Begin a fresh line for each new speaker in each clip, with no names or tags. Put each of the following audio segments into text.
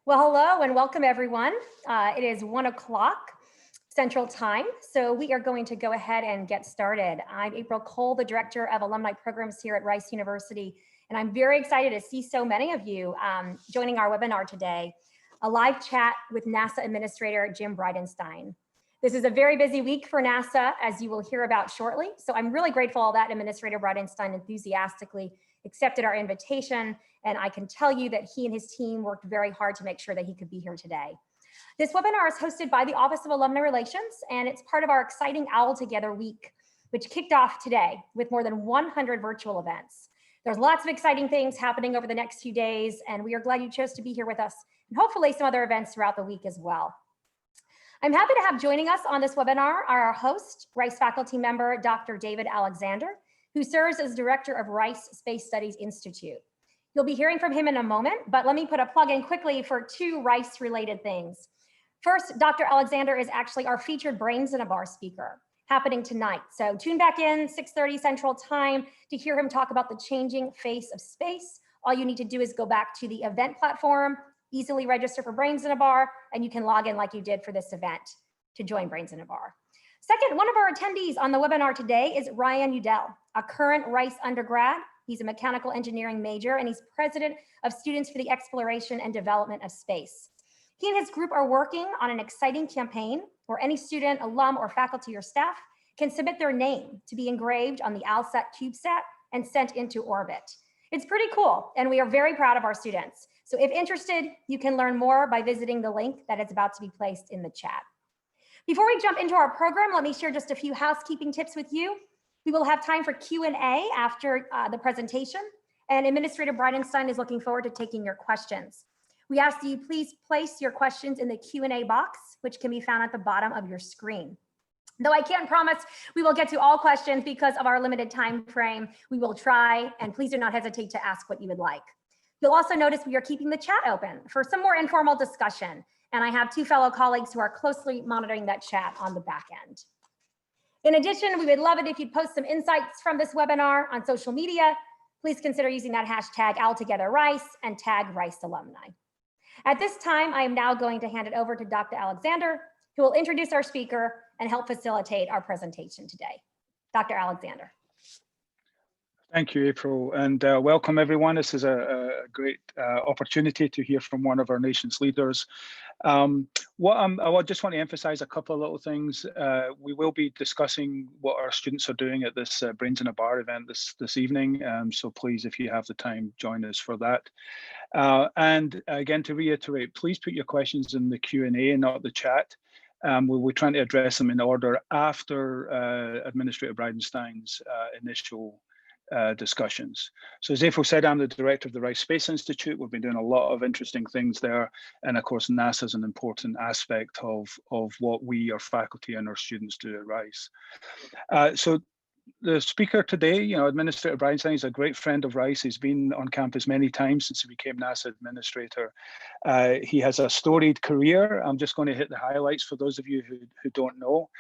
Well, hello and welcome everyone. It is 1 o'clock Central Time, so we are going to go ahead and get started. I'm April Cole, the Director of Alumni Programs here at Rice University, and I'm very excited to see so many of you joining our webinar today, a live chat with NASA Administrator Jim Bridenstine. This is a very busy week for NASA, as you will hear about shortly, so I'm really grateful that Administrator Bridenstine enthusiastically accepted our invitation, and I can tell you that he and his team worked very hard to make sure that he could be here today. This webinar is hosted by the Office of Alumni Relations, and it's part of our exciting OWL Together week, which kicked off today with more than 100 virtual events. There's lots of exciting things happening over the next few days, and we are glad you chose to be here with us, and hopefully some other events throughout the week as well. I'm happy to have joining us on this webinar our host, Rice faculty member, Dr. David Alexander, who serves as Director of Rice Space Studies Institute. You'll be hearing from him in a moment, but let me put a plug in quickly for two Rice-related things. First, Dr. Alexander is actually our featured Brains in a Bar speaker, happening tonight. So tune back in, 6:30 Central Time, to hear him talk about the changing face of space. All you need to do is go back to the event platform, easily register for Brains in a Bar, and you can log in like you did for this event to join Brains in a Bar. Second, one of our attendees on the webinar today is Ryan Udell, a current Rice undergrad. He's a mechanical engineering major, and he's president of Students for the Exploration and Development of Space. He and his group are working on an exciting campaign where any student, alum, or faculty or staff can submit their name to be engraved on the ALSAT CubeSat and sent into orbit. It's pretty cool, and we are very proud of our students. So if interested, you can learn more by visiting the link that is about to be placed in the chat. Before we jump into our program, let me share just a few housekeeping tips with you. We will have time for Q&A after the presentation, and Administrator Bridenstine is looking forward to taking your questions. We ask that you please place your questions in the Q&A box, which can be found at the bottom of your screen. Though I can't promise we will get to all questions because of our limited time frame, we will try, and please do not hesitate to ask what you would like. You'll also notice we are keeping the chat open for some more informal discussion, and I have two fellow colleagues who are closely monitoring that chat on the back end. In addition, we would love it if you'd post some insights from this webinar on social media. Please consider using that hashtag #AllTogetherRice and tag Rice Alumni. At this time, I am now going to hand it over to Dr. Alexander, who will introduce our speaker and help facilitate our presentation today. Dr. Alexander.
Thank you, April, and welcome everyone. This is a great opportunity to hear from one of our nation's leaders. I just want to emphasize a couple of little things. We will be discussing what our students are doing at this Brains in a Bar event this evening. So please, if you have the time, join us for that. And again, to reiterate, please put your questions in the Q&A and not the chat. We'll be trying to address them in order after Administrator Bridenstine's initial discussions. So as April said, I'm the director of the Rice Space Institute. We've been doing a lot of interesting things there. And of course, NASA is an important aspect of what we, our faculty and our students do at Rice. So the speaker today, Administrator Bridenstine is a great friend of Rice. He's been on campus many times since he became NASA administrator. He has a storied career. I'm just going to hit the highlights for those of you who don't know.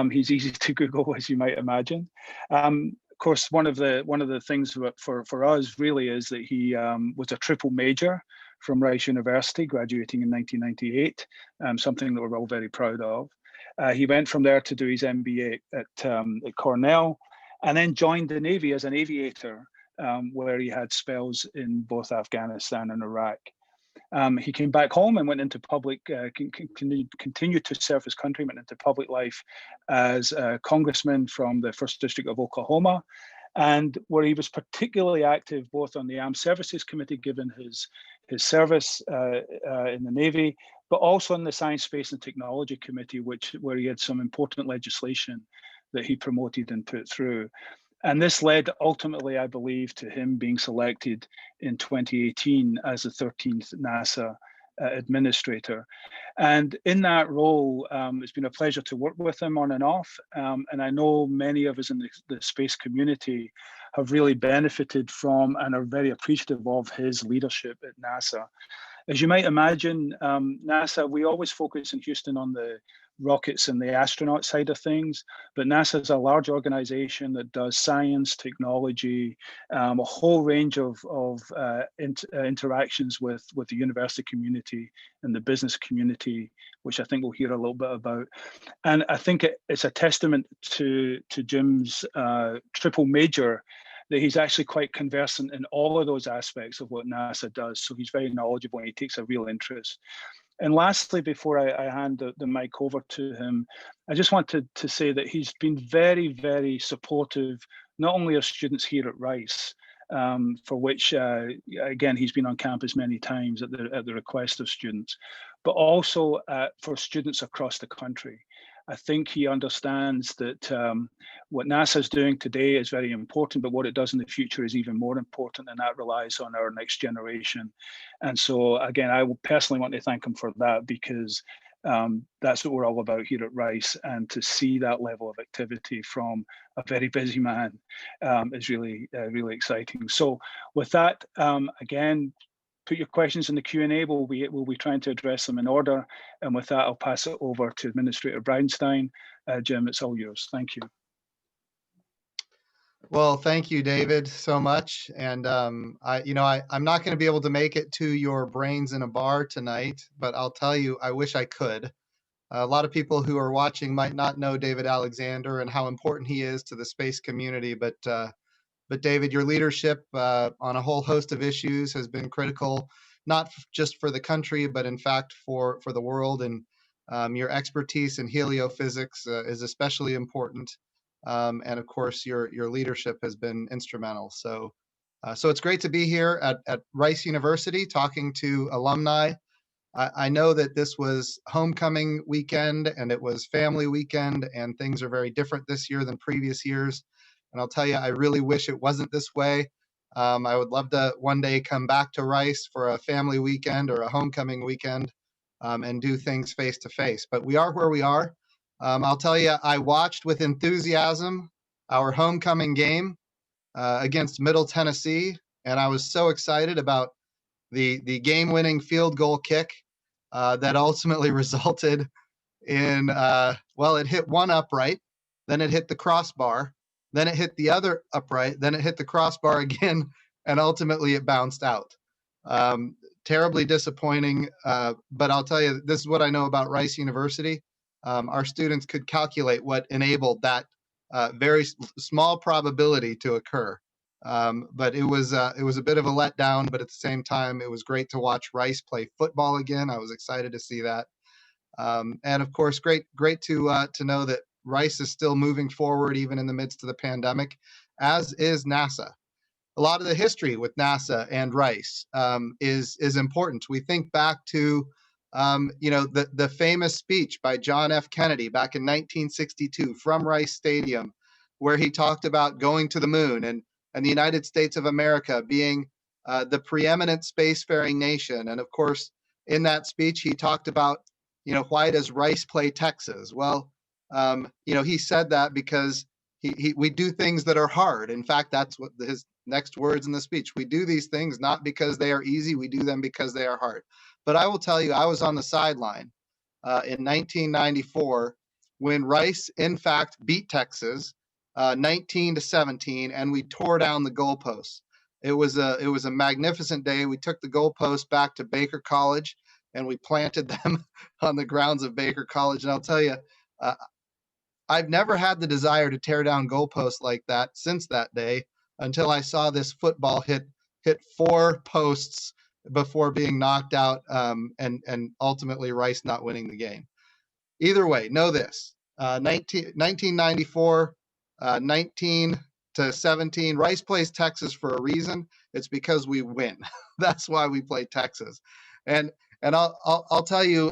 He's easy to Google, as you might imagine. Of course, one of the things for us really is that he was a triple major from Rice University, graduating in 1998, something that we're all very proud of. He went from there to do his MBA at Cornell, and then joined the Navy as an aviator, where he had spells in both Afghanistan and Iraq. He came back home and went into continued to serve his country, went into public life as a congressman from the 1st District of Oklahoma, and where he was particularly active both on the Armed Services Committee, given his service in the Navy, but also on the Science, Space and Technology Committee, where he had some important legislation that he promoted and put through. And this led ultimately, I believe, to him being selected in 2018 as the 13th NASA administrator. And in that role, it's been a pleasure to work with him on and off. And I know many of us in the space community have really benefited from and are very appreciative of his leadership at NASA. As you might imagine, NASA, we always focus in Houston on the rockets and the astronaut side of things, but NASA is a large organization that does science, technology, a whole range of interactions with the university community and the business community, which I think we'll hear a little bit about. And I think it's a testament to Jim's triple major that he's actually quite conversant in all of those aspects of what NASA does. So he's very knowledgeable and he takes a real interest. And lastly, before I hand the mic over to him, I just wanted to say that he's been very, very supportive, not only of students here at Rice, for which, again, he's been on campus many times at the request of students, but also for students across the country. I think he understands that what NASA is doing today is very important, but what it does in the future is even more important, and that relies on our next generation. And so, again, I will personally want to thank him for that, because that's what we're all about here at Rice, and to see that level of activity from a very busy man is really, really exciting. So with that, again, put your questions in the Q&A. We'll be trying to address them in order. And with that, I'll pass it over to Administrator Bridenstine. Jim, it's all yours. Thank you.
Well, thank you, David, so much. And I'm not going to be able to make it to your brains in a bar tonight, but I'll tell you, I wish I could. A lot of people who are watching might not know David Alexander and how important he is to the space community, but David, your leadership on a whole host of issues has been critical, not just for the country, but in fact for the world. And your expertise in heliophysics is especially important. And of course, your leadership has been instrumental. So it's great to be here at Rice University talking to alumni. I know that this was homecoming weekend and it was family weekend, and things are very different this year than previous years. And I'll tell you, I really wish it wasn't this way. I would love to one day come back to Rice for a family weekend or a homecoming weekend and do things face to face. But we are where we are. I'll tell you, I watched with enthusiasm our homecoming game against Middle Tennessee, and I was so excited about the game-winning field goal kick that ultimately resulted in, it hit one upright, then it hit the crossbar, then it hit the other upright, then it hit the crossbar again, and ultimately it bounced out. Terribly disappointing, but I'll tell you, this is what I know about Rice University. Our students could calculate what enabled that very small probability to occur. But it was a bit of a letdown, but at the same time, it was great to watch Rice play football again. I was excited to see that. And of course, great to know that Rice is still moving forward even in the midst of the pandemic, as is NASA. A lot of the history with NASA and Rice is important. We think back to the famous speech by John F. Kennedy back in 1962 from Rice Stadium, where he talked about going to the moon and the United States of America being the preeminent spacefaring nation. And of course, in that speech, he talked about, why does Rice play Texas? Well, he said that because we do things that are hard. In fact, that's what his next words in the speech. We do these things not because they are easy. We do them because they are hard. But I will tell you, I was on the sideline in 1994 when Rice, in fact, beat Texas 19-17, and we tore down the goalposts. It was a magnificent day. We took the goalposts back to Baker College, and we planted them on the grounds of Baker College. And I'll tell you, I've never had the desire to tear down goalposts like that since that day, until I saw this football hit 4 posts before being knocked out, and ultimately Rice not winning the game. Either way, know this: 1994, 19-17. Rice plays Texas for a reason. It's because we win. That's why we play Texas. And I'll tell you,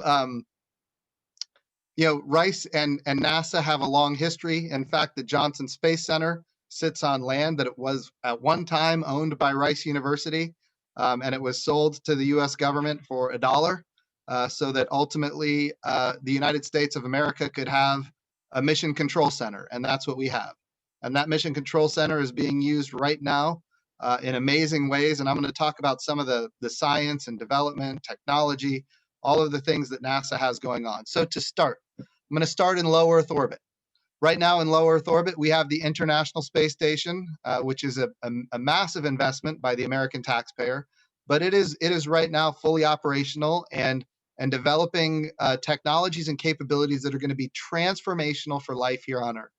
Rice and NASA have a long history. In fact, the Johnson Space Center sits on land that it was at one time owned by Rice University, and it was sold to the U.S. government for $1, so that ultimately the United States of America could have a mission control center, and that's what we have. And that mission control center is being used right now in amazing ways, and I'm going to talk about some of the science and development, technology, all of the things that NASA has going on. So to start, I'm going to start in low Earth orbit. Right now in low Earth orbit, we have the International Space Station, which is a massive investment by the American taxpayer, but it is right now fully operational and developing technologies and capabilities that are going to be transformational for life here on Earth.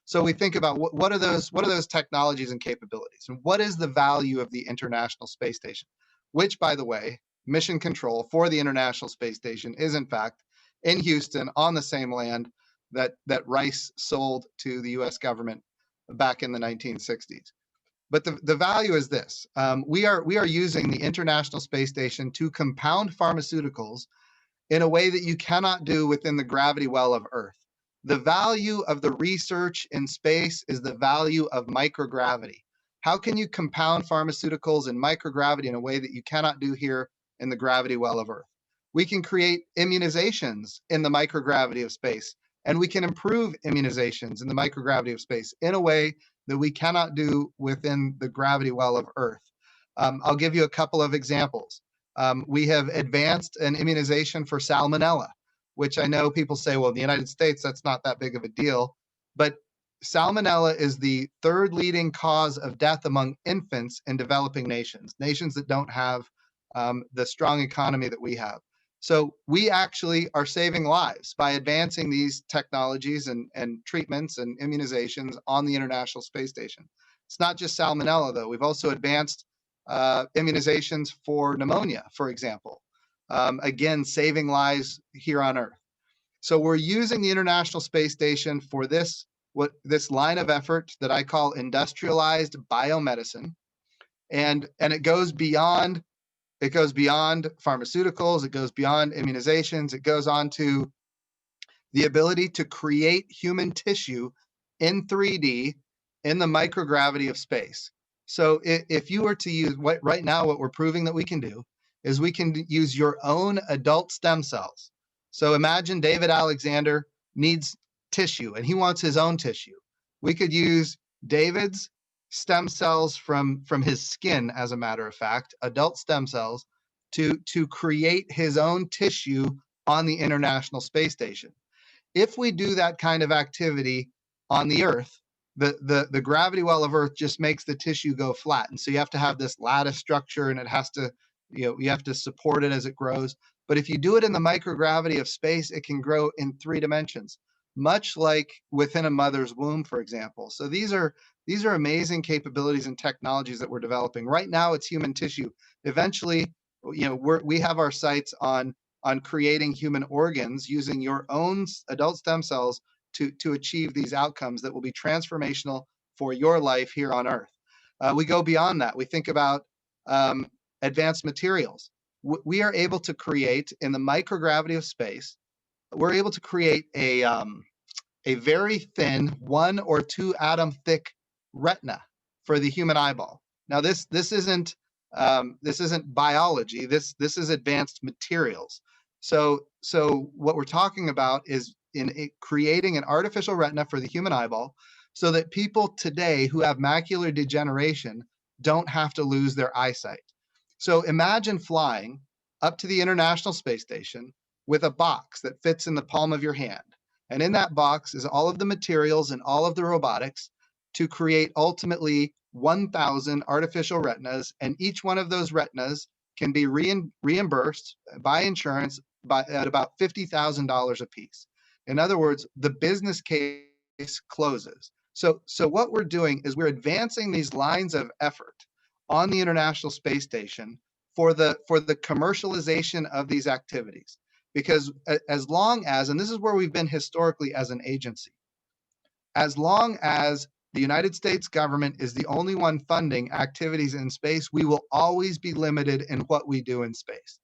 So we think about what are those technologies and capabilities, and what is the value of the International Space Station, which, by the way, mission control for the International Space Station is in fact in Houston on the same land that Rice sold to the U.S. government back in the 1960s. But the value is this: we are using the International Space Station to compound pharmaceuticals in a way that you cannot do within the gravity well of Earth. The value of the research in space is the value of microgravity. How can you compound pharmaceuticals in microgravity in a way that you cannot do here in the gravity well of Earth? We can create immunizations in the microgravity of space, and we can improve immunizations in the microgravity of space in a way that we cannot do within the gravity well of Earth. I'll give you a couple of examples. We have advanced an immunization for salmonella, which I know people say, well, in the United States, that's not that big of a deal. But salmonella is the third leading cause of death among infants in developing nations, nations that don't have the strong economy that we have. So we actually are saving lives by advancing these technologies and treatments and immunizations on the International Space Station. It's not just salmonella, though. We've also advanced immunizations for pneumonia, for example. Again, saving lives here on Earth. So we're using the International Space Station for this line of effort that I call industrialized biomedicine, and it goes beyond pharmaceuticals, it goes beyond immunizations, it goes on to the ability to create human tissue in 3D in the microgravity of space. So if you were to use right now, what we're proving that we can do is we can use your own adult stem cells. So imagine David Alexander needs tissue and he wants his own tissue. We could use David's stem cells from his skin, as a matter of fact, adult stem cells, to create his own tissue on the International Space Station. If we do that kind of activity on the Earth, the gravity well of Earth just makes the tissue go flat. And so you have to have this lattice structure, and it has to, you have to support it as it grows. But if you do it in the microgravity of space, it can grow in 3 dimensions, much like within a mother's womb, for example. So these are amazing capabilities and technologies that we're developing. Right now, it's human tissue. Eventually, we have our sights on creating human organs using your own adult stem cells to achieve these outcomes that will be transformational for your life here on Earth. We go beyond that. We think about advanced materials. We are able to create, in the microgravity of space, we're able to create a very thin 1 or 2 atom thick retina for the human eyeball. Now this isn't biology. This is advanced materials. So what we're talking about is creating an artificial retina for the human eyeball, so that people today who have macular degeneration don't have to lose their eyesight. So imagine flying up to the International Space Station with a box that fits in the palm of your hand. And in that box is all of the materials and all of the robotics to create ultimately 1,000 artificial retinas. And each one of those retinas can be reimbursed by insurance at about $50,000 a piece. In other words, the business case closes. So what we're doing is we're advancing these lines of effort on the International Space Station for the commercialization of these activities. Because as long as, and this is where we've been historically as an agency, as long as the United States government is the only one funding activities in space, we will always be limited in what we do in space.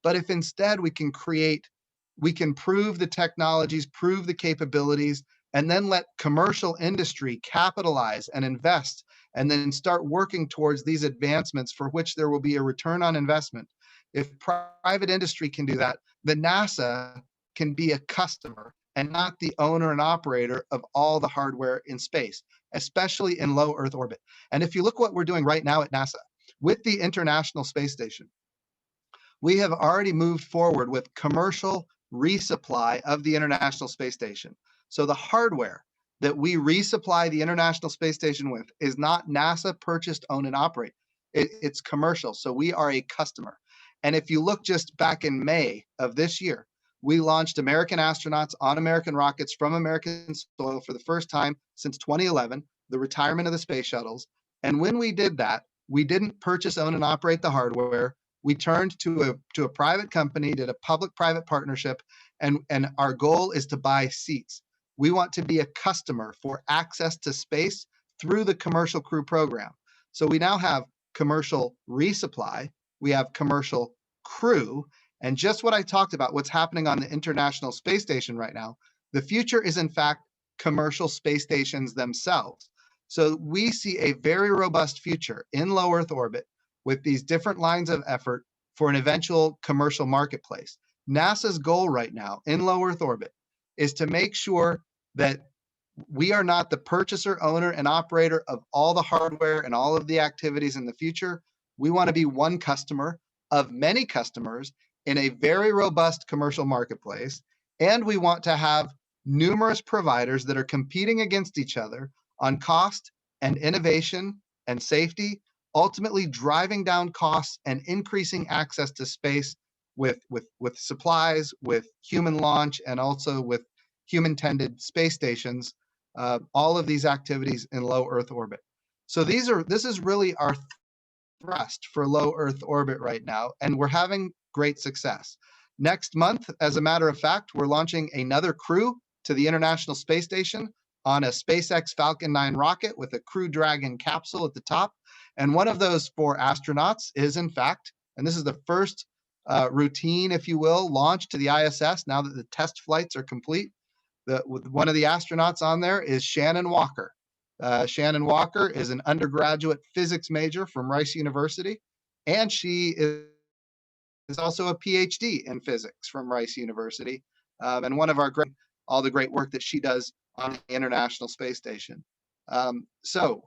But if instead we can prove the technologies, prove the capabilities, and then let commercial industry capitalize and invest, and then start working towards these advancements for which there will be a return on investment. If private industry can do that, then NASA can be a customer and not the owner and operator of all the hardware in space, especially in low Earth orbit. And if you look what we're doing right now at NASA with the International Space Station, we have already moved forward with commercial resupply of the International Space Station. So the hardware that we resupply the International Space Station with is not NASA purchased, own, and operate. It's commercial. So we are a customer. And if you look just back in May of this year, we launched American astronauts on American rockets from American soil for the first time since 2011, the retirement of the space shuttles. And when we did that, we didn't purchase, own, and operate the hardware. We turned to a private company, did a public-private partnership, and our goal is to buy seats. We want to be a customer for access to space through the Commercial Crew program. So we now have commercial resupply, we have commercial crew, and just what I talked about, what's happening on the International Space Station right now, the future is in fact commercial space stations themselves. So we see a very robust future in low Earth orbit with these different lines of effort for an eventual commercial marketplace. NASA's goal right now in low Earth orbit is to make sure that we are not the purchaser, owner, and operator of all the hardware and all of the activities in the future. We want to be one customer of many customers in a very robust commercial marketplace. And we want to have numerous providers that are competing against each other on cost and innovation and safety, ultimately driving down costs and increasing access to space with supplies, with human launch, and also with human-tended space stations, all of these activities in low Earth orbit. So this is really our thrust for low Earth orbit right now, and we're having great success. Next month, as a matter of fact, we're launching another crew to the International Space Station on a SpaceX Falcon 9 rocket with a Crew Dragon capsule at the top. And one of those 4 astronauts is, in fact, and this is the first routine, if you will, launch to the ISS now that the test flights are complete. One of the astronauts on there is Shannon Walker. Shannon Walker is an undergraduate physics major from Rice University, and she is also a PhD in physics from Rice University, and one of all the great work that she does on the International Space Station. So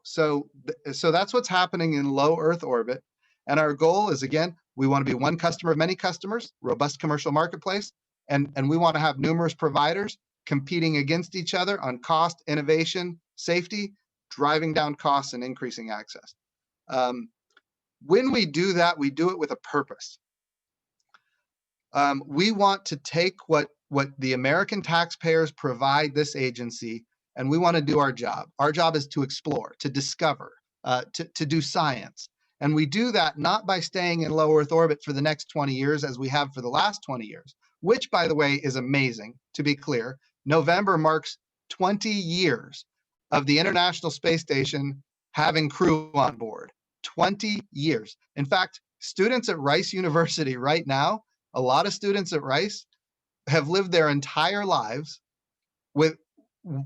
that's what's happening in low Earth orbit, and our goal is, again, we want to be one customer of many customers, robust commercial marketplace, and we want to have numerous providers competing against each other on cost, innovation, safety, driving down costs and increasing access. When we do that, we do it with a purpose. We want to take what the American taxpayers provide this agency, and we want to do our job. Our job is to explore, to discover, to do science. And we do that not by staying in low Earth orbit for the next 20 years as we have for the last 20 years, which, by the way, is amazing, to be clear. November marks 20 years of the International Space Station having crew on board. 20 years. In fact, students at Rice University right now, a lot of students at Rice have lived their entire lives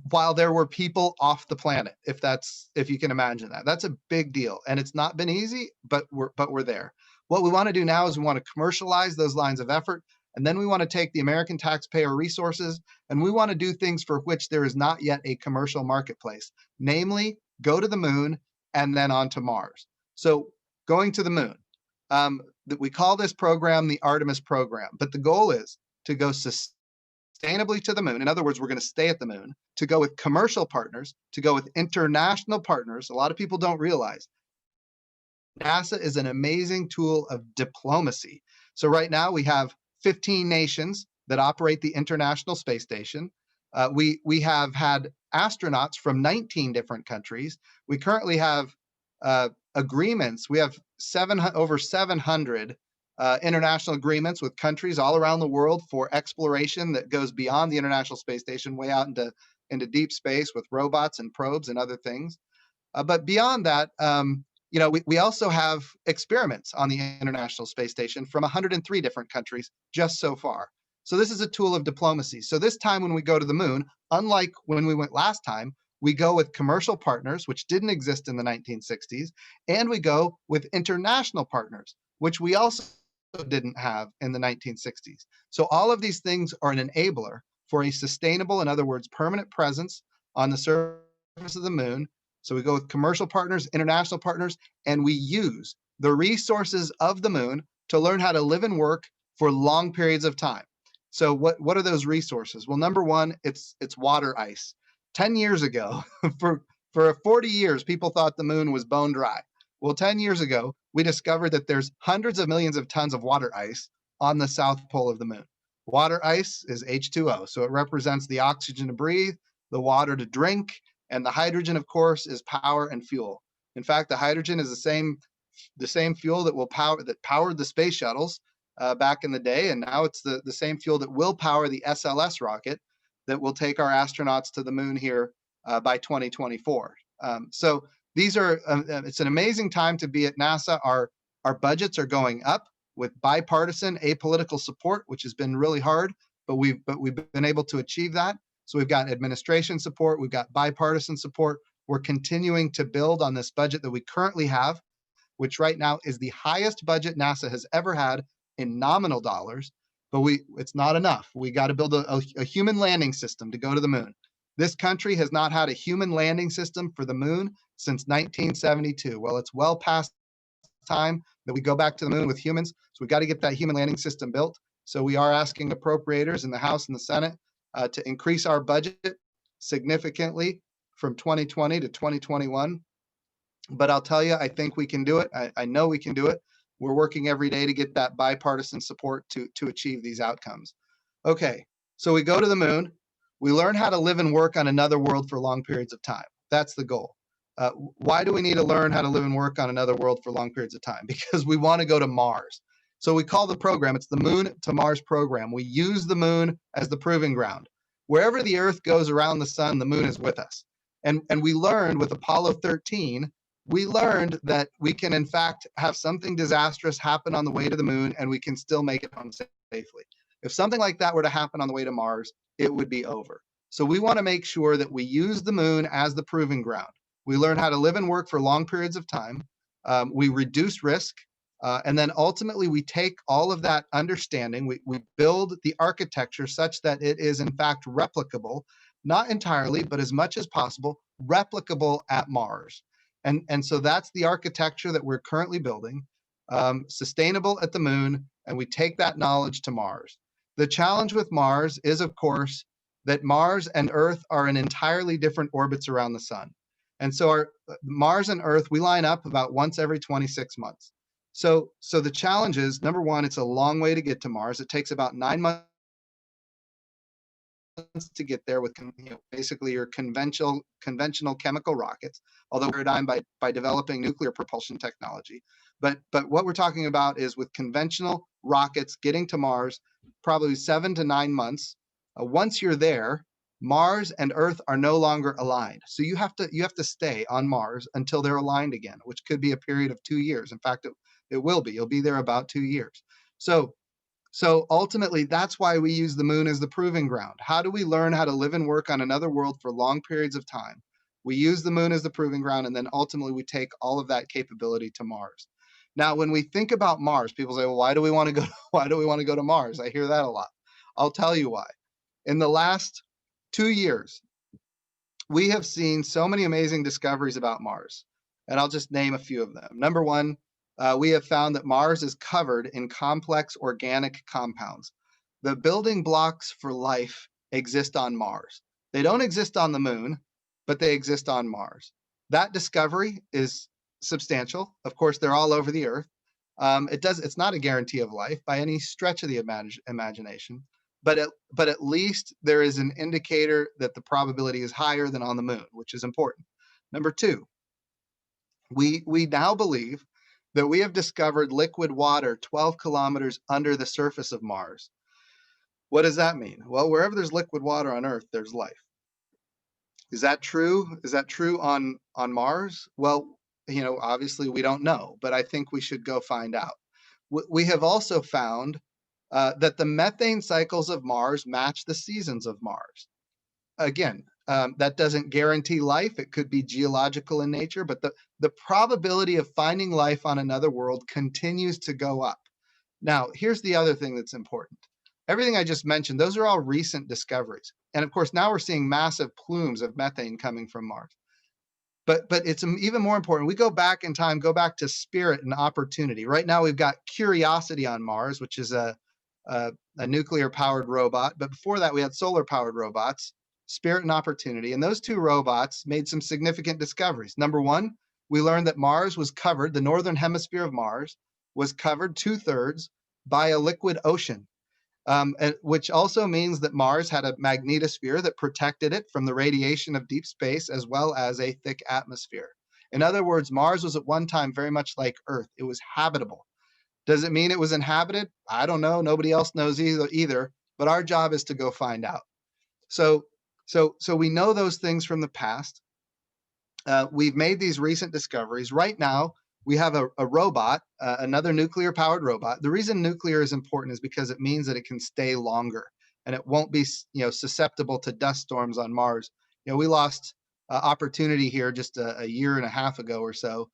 while there were people off the planet, if you can imagine that. That's a big deal. And it's not been easy, but we're there. What we want to do now is we want to commercialize those lines of effort. And then we want to take the American taxpayer resources, and we want to do things for which there is not yet a commercial marketplace, namely go to the moon and then on to Mars. So going to the moon, we call this program the Artemis program, but the goal is to go sustainably to the moon. In other words, we're going to stay at the moon, to go with commercial partners, to go with international partners. A lot of people don't realize NASA is an amazing tool of diplomacy. So right now we have 15 nations that operate the International Space Station. We have had astronauts from 19 different countries. We currently have agreements. We have over 700 international agreements with countries all around the world for exploration that goes beyond the International Space Station, way out into deep space with robots and probes and other things. But beyond that, we also have experiments on the International Space Station from 103 different countries just so far. So this is a tool of diplomacy. So this time when we go to the moon, unlike when we went last time, we go with commercial partners, which didn't exist in the 1960s, and we go with international partners, which we also didn't have in the 1960s. So all of these things are an enabler for a sustainable, in other words, permanent presence on the surface of the moon. So we go with commercial partners, international partners, and we use the resources of the moon to learn how to live and work for long periods of time. So what are those resources? Well, number one, it's water ice. 10 years ago, for 40 years, people thought the moon was bone dry. Well, 10 years ago, we discovered that there's hundreds of millions of tons of water ice on the south pole of the moon. Water ice is H2O, so it represents the oxygen to breathe, the water to drink, and the hydrogen, of course, is power and fuel. In fact, the hydrogen is the same fuel that powered the space shuttles back in the day, and now it's the same fuel that will power the SLS rocket that will take our astronauts to the moon here by 2024. So these are it's an amazing time to be at NASA. Our budgets are going up with bipartisan apolitical support, which has been really hard, but we've been able to achieve that. So we've got administration support, we've got bipartisan support. We're continuing to build on this budget that we currently have, which right now is the highest budget NASA has ever had in nominal dollars, but it's not enough. We got to build a human landing system to go to the moon. This country has not had a human landing system for the moon since 1972. Well, it's well past time that we go back to the moon with humans. So we've got to get that human landing system built. So we are asking appropriators in the House and the Senate to increase our budget significantly from 2020 to 2021. But I'll tell you, I think we can do it. I know we can do it. We're working every day to get that bipartisan support to achieve these outcomes. Okay, so we go to the moon. We learn how to live and work on another world for long periods of time. That's the goal. Why do we need to learn how to live and work on another world for long periods of time? Because we want to go to Mars. So we call the program, it's the Moon to Mars program. We use the moon as the proving ground. Wherever the Earth goes around the sun, the moon is with us. And we learned with Apollo 13, we learned that we can in fact have something disastrous happen on the way to the moon and we can still make it home safely. If something like that were to happen on the way to Mars, it would be over. So we want to make sure that we use the moon as the proving ground. We learn how to live and work for long periods of time. We reduce risk. And then ultimately we take all of that understanding, we build the architecture such that it is in fact replicable, not entirely, but as much as possible, replicable at Mars. And so that's the architecture that we're currently building, sustainable at the moon, and we take that knowledge to Mars. The challenge with Mars is, of course, that Mars and Earth are in entirely different orbits around the sun. And so Mars and Earth, we line up about once every 26 months. So the challenge is, number one, it's a long way to get to Mars. It takes about 9 months to get there with basically your conventional chemical rockets, although paradigm by developing nuclear propulsion technology. But what we're talking about is with conventional rockets getting to Mars, probably 7 to 9 months. Once you're there, Mars and Earth are no longer aligned. So you have to stay on Mars until they're aligned again, which could be a period of 2 years. In fact, it will be. You'll be there about 2 years. So ultimately, that's why we use the moon as the proving ground. How do we learn how to live and work on another world for long periods of time? We use the moon as the proving ground, and then ultimately we take all of that capability to Mars. Now, when we think about Mars, people say, well, why do we want to go to Mars? I hear that a lot. I'll tell you why. In the last 2 years, we have seen so many amazing discoveries about Mars, and I'll just name a few of them. Number one, we have found that Mars is covered in complex organic compounds. The building blocks for life exist on Mars. They don't exist on the moon, but they exist on Mars. That discovery is substantial. Of course, they're all over the Earth. It's not a guarantee of life by any stretch of the imagination, but at least there is an indicator that the probability is higher than on the moon, which is important. Number two, we now believe that we have discovered liquid water 12 kilometers under the surface of Mars. What does that mean? Well, wherever there's liquid water on Earth, there's life. Is that true? Is that true on Mars? Well, obviously we don't know, but I think we should go find out. We have also found that the methane cycles of Mars match the seasons of Mars. Again, that doesn't guarantee life. It could be geological in nature, but the probability of finding life on another world continues to go up. Now, here's the other thing that's important. Everything I just mentioned, those are all recent discoveries. And of course, now we're seeing massive plumes of methane coming from Mars. But it's even more important. We go back in time, go back to spirit and opportunity. Right now, we've got curiosity on Mars, which is a a nuclear-powered robot. But before that, we had solar-powered robots, Spirit and Opportunity. And those two robots made some significant discoveries. Number one, we learned that Mars was covered, the northern hemisphere of Mars was covered 2/3 by a liquid ocean, which also means that Mars had a magnetosphere that protected it from the radiation of deep space, as well as a thick atmosphere. In other words, Mars was at one time very much like Earth. It was habitable. Does it mean it was inhabited? I don't know. Nobody else knows either, but our job is to go find out. So we know those things from the past. We've made these recent discoveries. Right now, we have a robot, another nuclear-powered robot. The reason nuclear is important is because it means that it can stay longer and it won't be, susceptible to dust storms on Mars. We lost Opportunity here just a year and a half ago or so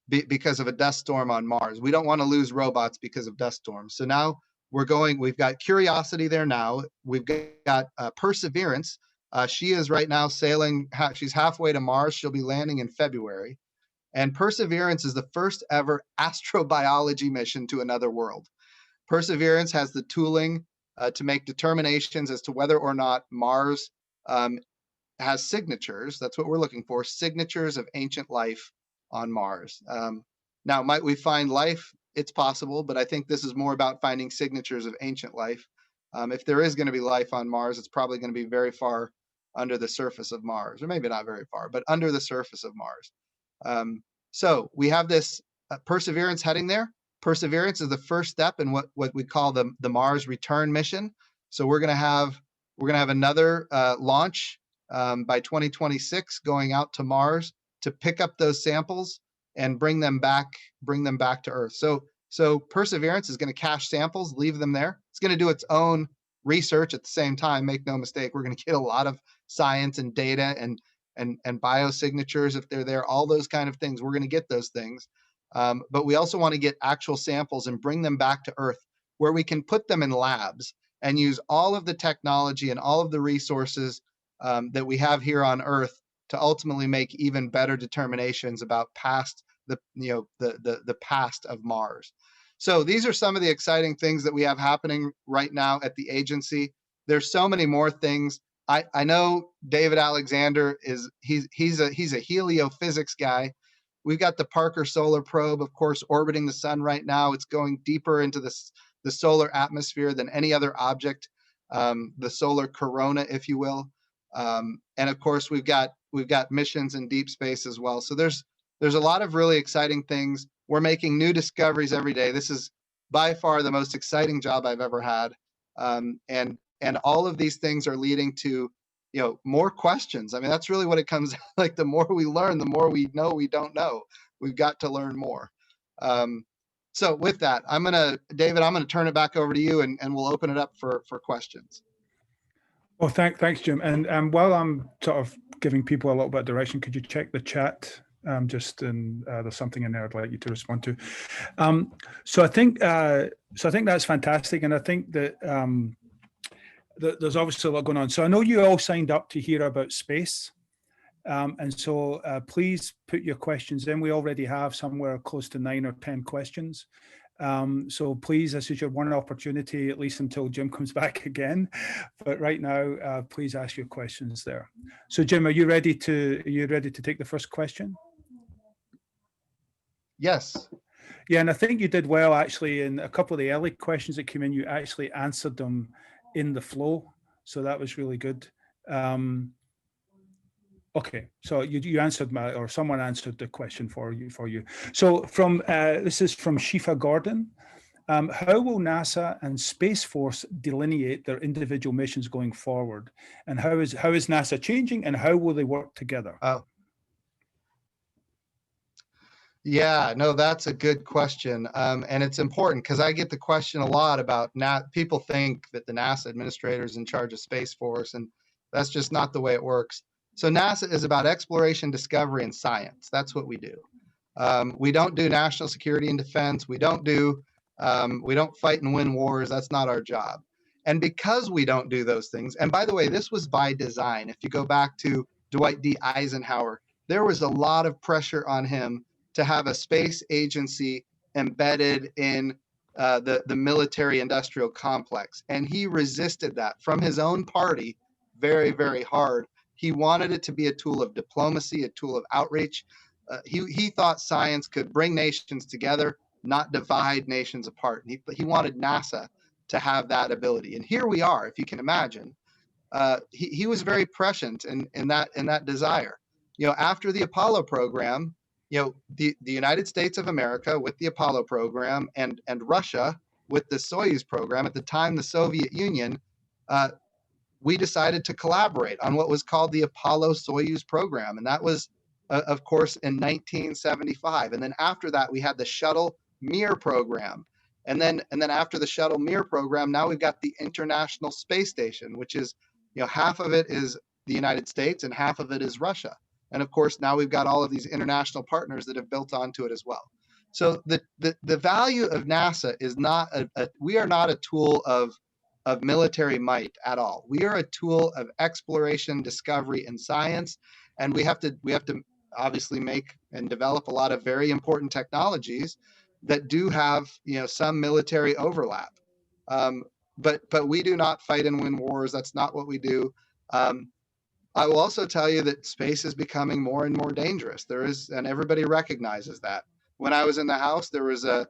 because of a dust storm on Mars. We don't want to lose robots because of dust storms. So now we've got Curiosity there now. We've got Perseverance. She is right now sailing. She's halfway to Mars. She'll be landing in February. And Perseverance is the first ever astrobiology mission to another world. Perseverance has the tooling to make determinations as to whether or not Mars has signatures. That's what we're looking for, signatures of ancient life on Mars. Now, might we find life? It's possible, but I think this is more about finding signatures of ancient life. If there is going to be life on Mars, it's probably going to be very far under the surface of Mars, or maybe not very far, but under the surface of Mars. So we have this Perseverance heading there. Perseverance is the first step in what we call the Mars return mission. So we're going to have another launch by 2026 going out to Mars to pick up those samples and bring them back to Earth. So Perseverance is going to cache samples, leave them there. It's going to do its own research at the same time. Make no mistake, we're going to get a lot of science and data and biosignatures if they're there, all those kind of things. We're going to get those things. But we also want to get actual samples and bring them back to Earth where we can put them in labs and use all of the technology and all of the resources that we have here on Earth to ultimately make even better determinations about the past of Mars. So these are some of the exciting things that we have happening right now at the agency. There's so many more things. I know David Alexander he's a heliophysics guy. We've got the Parker Solar Probe, of course, orbiting the sun right now. It's going deeper into the solar atmosphere than any other object, the solar corona, if you will. And of course, we've got missions in deep space as well. So there's a lot of really exciting things. We're making new discoveries every day. This is by far the most exciting job I've ever had. And all of these things are leading to, more questions. I mean, that's really what it comes like. The more we learn, the more we know we don't know. We've got to learn more. So with that, David, I'm gonna turn it back over to you, and we'll open it up for questions.
Well, thanks, Jim. And while I'm sort of giving people a little bit of direction, could you check the chat? There's something in there I'd like you to respond to. So I think that's fantastic, and I think that there's obviously a lot going on. So I know you all signed up to hear about space, and so please put your questions in. We already have somewhere close to 9 or 10 questions. So please, this is your one opportunity, at least until Jim comes back again. But right now, please ask your questions there. So Jim, are you ready to take the first question?
Yes.
Yeah, and I think you did well actually in a couple of the early questions that came in. You actually answered them in the flow, so that was really good. Okay, so you answered or someone answered the question for you. So this is from Shifa Gordon. How will NASA and Space Force delineate their individual missions going forward, and how is NASA changing, and how will they work together?
Oh. Yeah, no, that's a good question. And it's important because I get the question a lot about people think that the NASA administrator is in charge of Space Force, and that's just not the way it works. So NASA is about exploration, discovery, and science. That's what we do. We don't do national security and defense. We don't fight and win wars. That's not our job. And because we don't do those things, and by the way, this was by design. If you go back to Dwight D. Eisenhower, there was a lot of pressure on him to have a space agency embedded in the military-industrial complex, and he resisted that from his own party very, very hard. He wanted it to be a tool of diplomacy, a tool of outreach. He thought science could bring nations together, not divide nations apart. He wanted NASA to have that ability, and here we are. If you can imagine, he was very prescient in that desire. You know, after the Apollo program, you know, the United States of America with the Apollo program and Russia with the Soyuz program, at the time the Soviet Union, we decided to collaborate on what was called the Apollo-Soyuz program. And that was, of course, in 1975. And then after that, we had the Shuttle Mir program. And then after the Shuttle Mir program, now we've got the International Space Station, which is, you know, half of it is the United States and half of it is Russia. And of course, now we've got all of these international partners that have built onto it as well. So the value of NASA is not we are not a tool of military might at all. We are a tool of exploration, discovery, and science, and we have to obviously make and develop a lot of very important technologies that do have, you know, some military overlap. But we do not fight and win wars. That's not what we do. I will also tell you that space is becoming more and more dangerous. There is, and everybody recognizes that. When I was in the House, there was a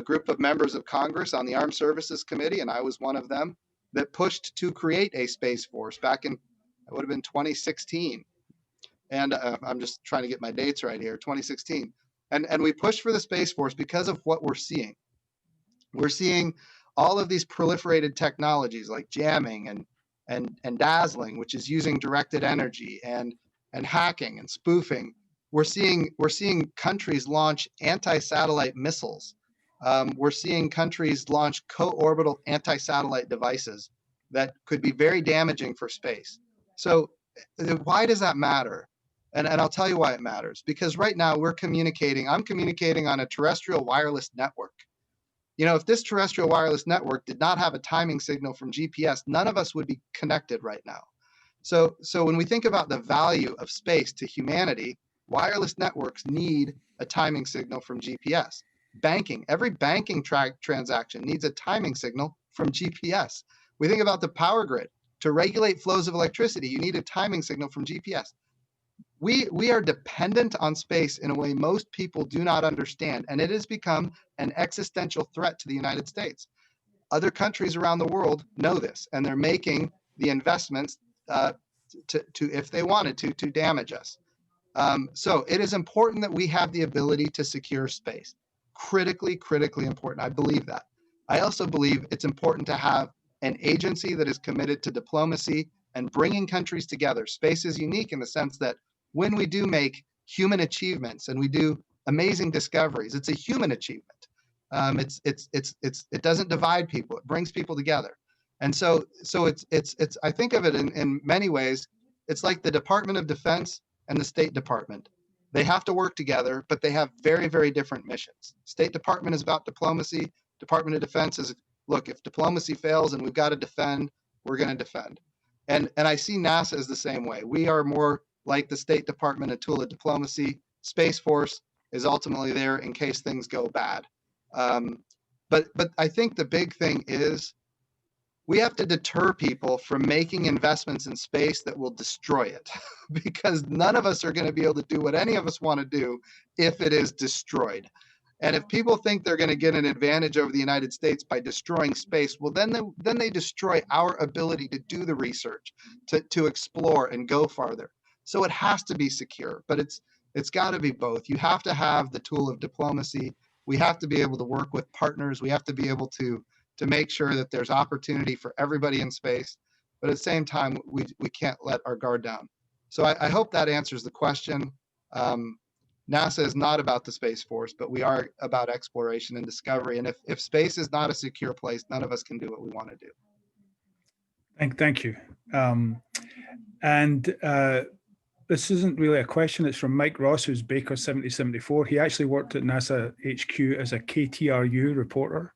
group of members of Congress on the Armed Services Committee, and I was one of them, that pushed to create a Space Force back in, it would have been 2016. And I'm just trying to get my dates right here, 2016. And we pushed for the Space Force because of what we're seeing. We're seeing all of these proliferated technologies like jamming and dazzling, which is using directed energy, and hacking and spoofing. We're seeing countries launch anti-satellite missiles. We're seeing countries launch co-orbital anti-satellite devices that could be very damaging for space. So why does that matter? And I'll tell you why it matters. Because right now I'm communicating on a terrestrial wireless network. You know, if this terrestrial wireless network did not have a timing signal from GPS, none of us would be connected right now. So when we think about the value of space to humanity, wireless networks need a timing signal from GPS. Banking, every banking transaction needs a timing signal from GPS. We think about the power grid. To regulate flows of electricity, you need a timing signal from GPS. We are dependent on space in a way most people do not understand, and it has become an existential threat to the United States. Other countries around the world know this, and they're making the investments to if they wanted to damage us. So it is important that we have the ability to secure space. Critically important. I believe that. I also believe it's important to have an agency that is committed to diplomacy and bringing countries together. Space is unique in the sense that when we do make human achievements and we do amazing discoveries, it's a human achievement. It doesn't divide people; it brings people together. And so it's I think of it in many ways. It's like the Department of Defense and the State Department. They have to work together, but they have very, very different missions. State Department is about diplomacy. Department of Defense is, look, if diplomacy fails and we've got to defend, we're going to defend. And I see NASA as the same way. We are more like the State Department, a tool of diplomacy. Space Force is ultimately there in case things go bad. But I think the big thing is we have to deter people from making investments in space that will destroy it, because none of us are going to be able to do what any of us want to do if it is destroyed. And if people think they're going to get an advantage over the United States by destroying space, well, then they destroy our ability to do the research, to explore and go farther. So it has to be secure, but it's got to be both. You have to have the tool of diplomacy. We have to be able to work with partners. We have to be able to make sure that there's opportunity for everybody in space. But at the same time, we can't let our guard down. So I hope that answers the question. NASA is not about the Space Force, but we are about exploration and discovery. And if space is not a secure place, none of us can do what we want to do.
Thank you. This isn't really a question. It's from Mike Ross, who's Baker 7074. He actually worked at NASA HQ as a KTRU reporter,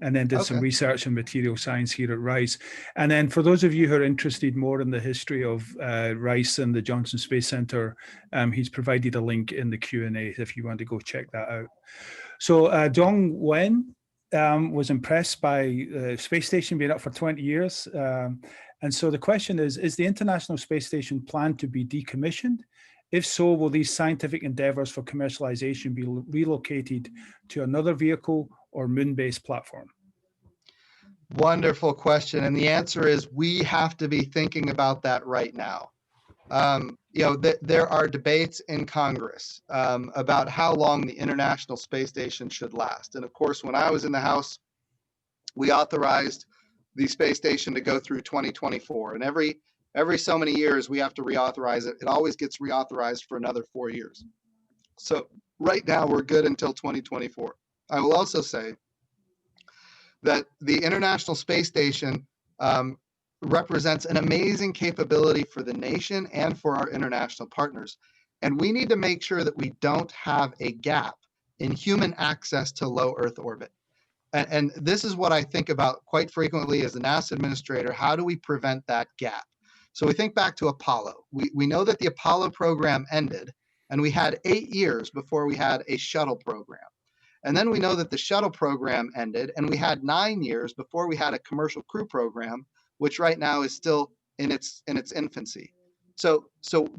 and then did some research in material science here at Rice. And then for those of you who are interested more in the history of Rice and the Johnson Space Center, he's provided a link in the Q&A if you want to go check that out. So Dong Wen was impressed by the space station being up for 20 years. And so the question is the International Space Station planned to be decommissioned? If so, will these scientific endeavors for commercialization be relocated to another vehicle or moon-based platform?
Wonderful question. And the answer is we have to be thinking about that right now. There are debates in Congress about how long the International Space Station should last. And of course, when I was in the House, we authorized the space station to go through 2024. And every so many years, we have to reauthorize it. It always gets reauthorized for another 4 years. So right now, we're good until 2024. I will also say that the International Space Station represents an amazing capability for the nation and for our international partners. And we need to make sure that we don't have a gap in human access to low Earth orbit. And this is what I think about quite frequently as the NASA administrator. How do we prevent that gap? So we think back to Apollo. We know that the Apollo program ended, and we had 8 years before we had a shuttle program. And then we know that the shuttle program ended, and we had 9 years before we had a commercial crew program, which right now is still in its infancy. So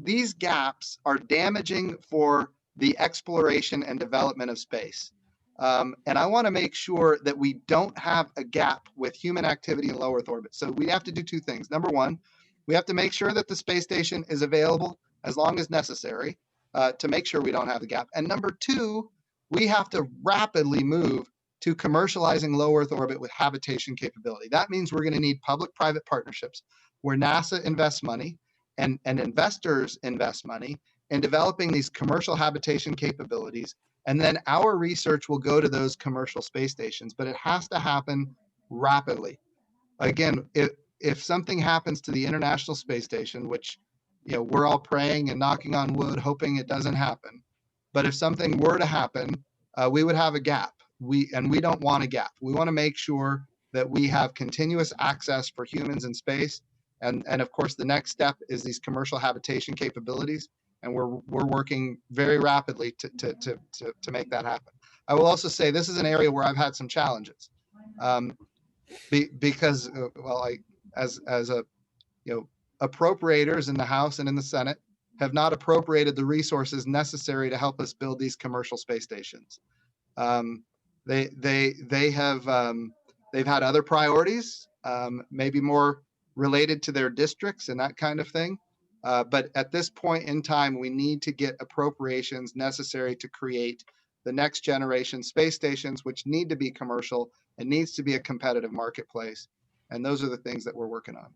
these gaps are damaging for the exploration and development of space. And I want to make sure that we don't have a gap with human activity in low Earth orbit. So we have to do 2 things. Number one, we have to make sure that the space station is available as long as necessary to make sure we don't have the gap. And number 2, we have to rapidly move to commercializing low Earth orbit with habitation capability. That means we're going to need public-private partnerships where NASA invests money and investors invest money in developing these commercial habitation capabilities. And then our research will go to those commercial space stations, but it has to happen rapidly. Again, if something happens to the International Space Station, which we're all praying and knocking on wood, hoping it doesn't happen, but if something were to happen, we would have a gap. We don't want a gap. We want to make sure that we have continuous access for humans in space. And of course, the next step is these commercial habitation capabilities. And we're working very rapidly to make that happen. I will also say this is an area where I've had some challenges because appropriators in the House and in the Senate have not appropriated the resources necessary to help us build these commercial space stations. They've had other priorities, maybe more related to their districts and that kind of thing. But at this point in time, we need to get appropriations necessary to create the next generation space stations, which need to be commercial. It needs to be a competitive marketplace. And those are the things that we're working on.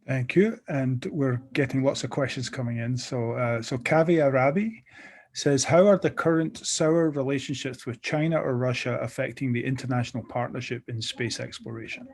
Thank you. And we're getting lots of questions coming in. So Kavi Arabi says, how are the current sour relationships with China or Russia affecting the international partnership in space exploration?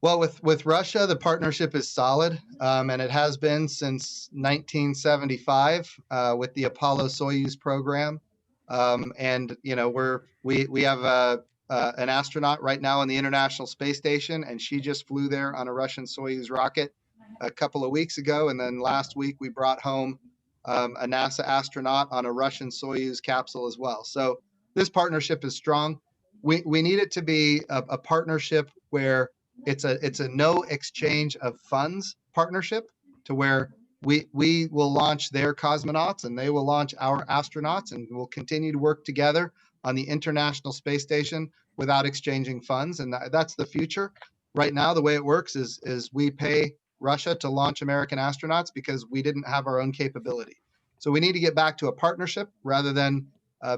Well, with Russia, the partnership is solid, and it has been since 1975 with the Apollo-Soyuz program. And we have an astronaut right now on the International Space Station, and she just flew there on a Russian Soyuz rocket a couple of weeks ago. And then last week we brought home a NASA astronaut on a Russian Soyuz capsule as well. So this partnership is strong. We need it to be a partnership where it's a no exchange of funds partnership, to where we will launch their cosmonauts and they will launch our astronauts, and we'll continue to work together on the International Space Station without exchanging funds. And that's the future. Right now, the way it works is we pay Russia to launch American astronauts because we didn't have our own capability. So we need to get back to a partnership rather than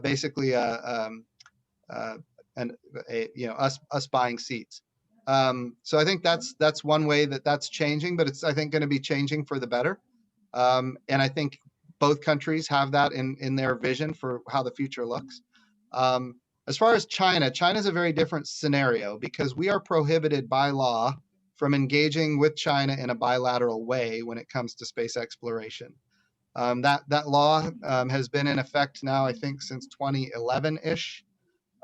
basically us buying seats. So I think that's one way that's changing, but it's, I think, going to be changing for the better. And I think both countries have that in their vision for how the future looks. As far as China is a very different scenario because we are prohibited by law from engaging with China in a bilateral way when it comes to space exploration. That law has been in effect now, I think, since 2011-ish.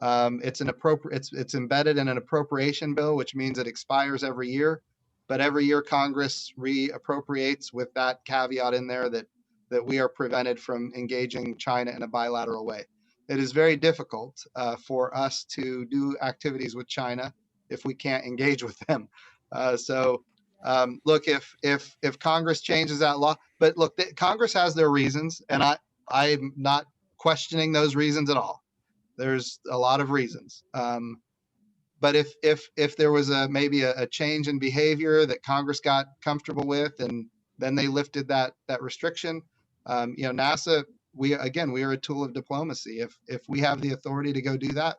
It's embedded in an appropriation bill, which means it expires every year. But every year Congress reappropriates with that caveat in there that we are prevented from engaging China in a bilateral way. it is very difficult for us to do activities with China if we can't engage with them. Look, if Congress changes that law, but look, Congress has their reasons, and I'm not questioning those reasons at all. There's a lot of reasons. But if there was maybe a change in behavior that Congress got comfortable with, and then they lifted that restriction, NASA, we are a tool of diplomacy. If we have the authority to go do that,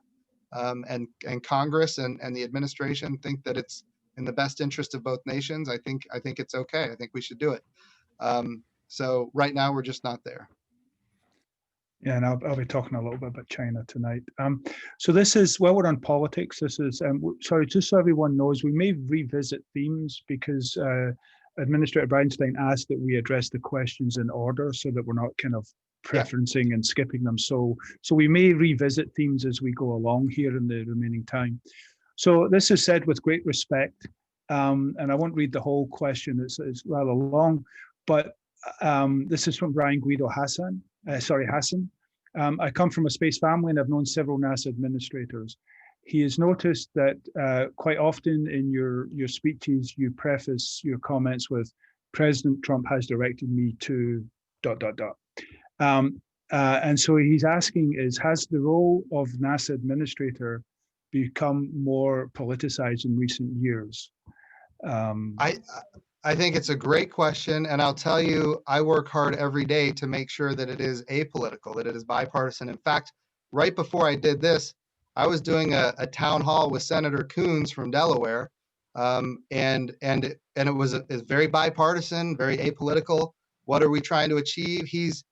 and Congress and the administration think that it's in the best interest of both nations, I think it's okay. I think we should do it. So right now we're just not there.
Yeah, and I'll be talking a little bit about China tonight. So this is, while we're on politics, this is, sorry, just so everyone knows, we may revisit themes because Administrator Bridenstine asked that we address the questions in order so that we're not kind of preferencing and skipping them. So we may revisit themes as we go along here in the remaining time. So this is said with great respect, and I won't read the whole question, it's rather long, but this is from Brian Guido Hassan. I come from a space family and I've known several NASA administrators. He has noticed that quite often in your speeches, you preface your comments with President Trump has directed me to ... And so he's asking has the role of NASA administrator become more politicized in recent years?
I think it's a great question, and I'll tell you, I work hard every day to make sure that it is apolitical, that it is bipartisan. In fact, right before I did this, I was doing a town hall with Senator Coons from Delaware, and it was very bipartisan, very apolitical. What are we trying to achieve? He's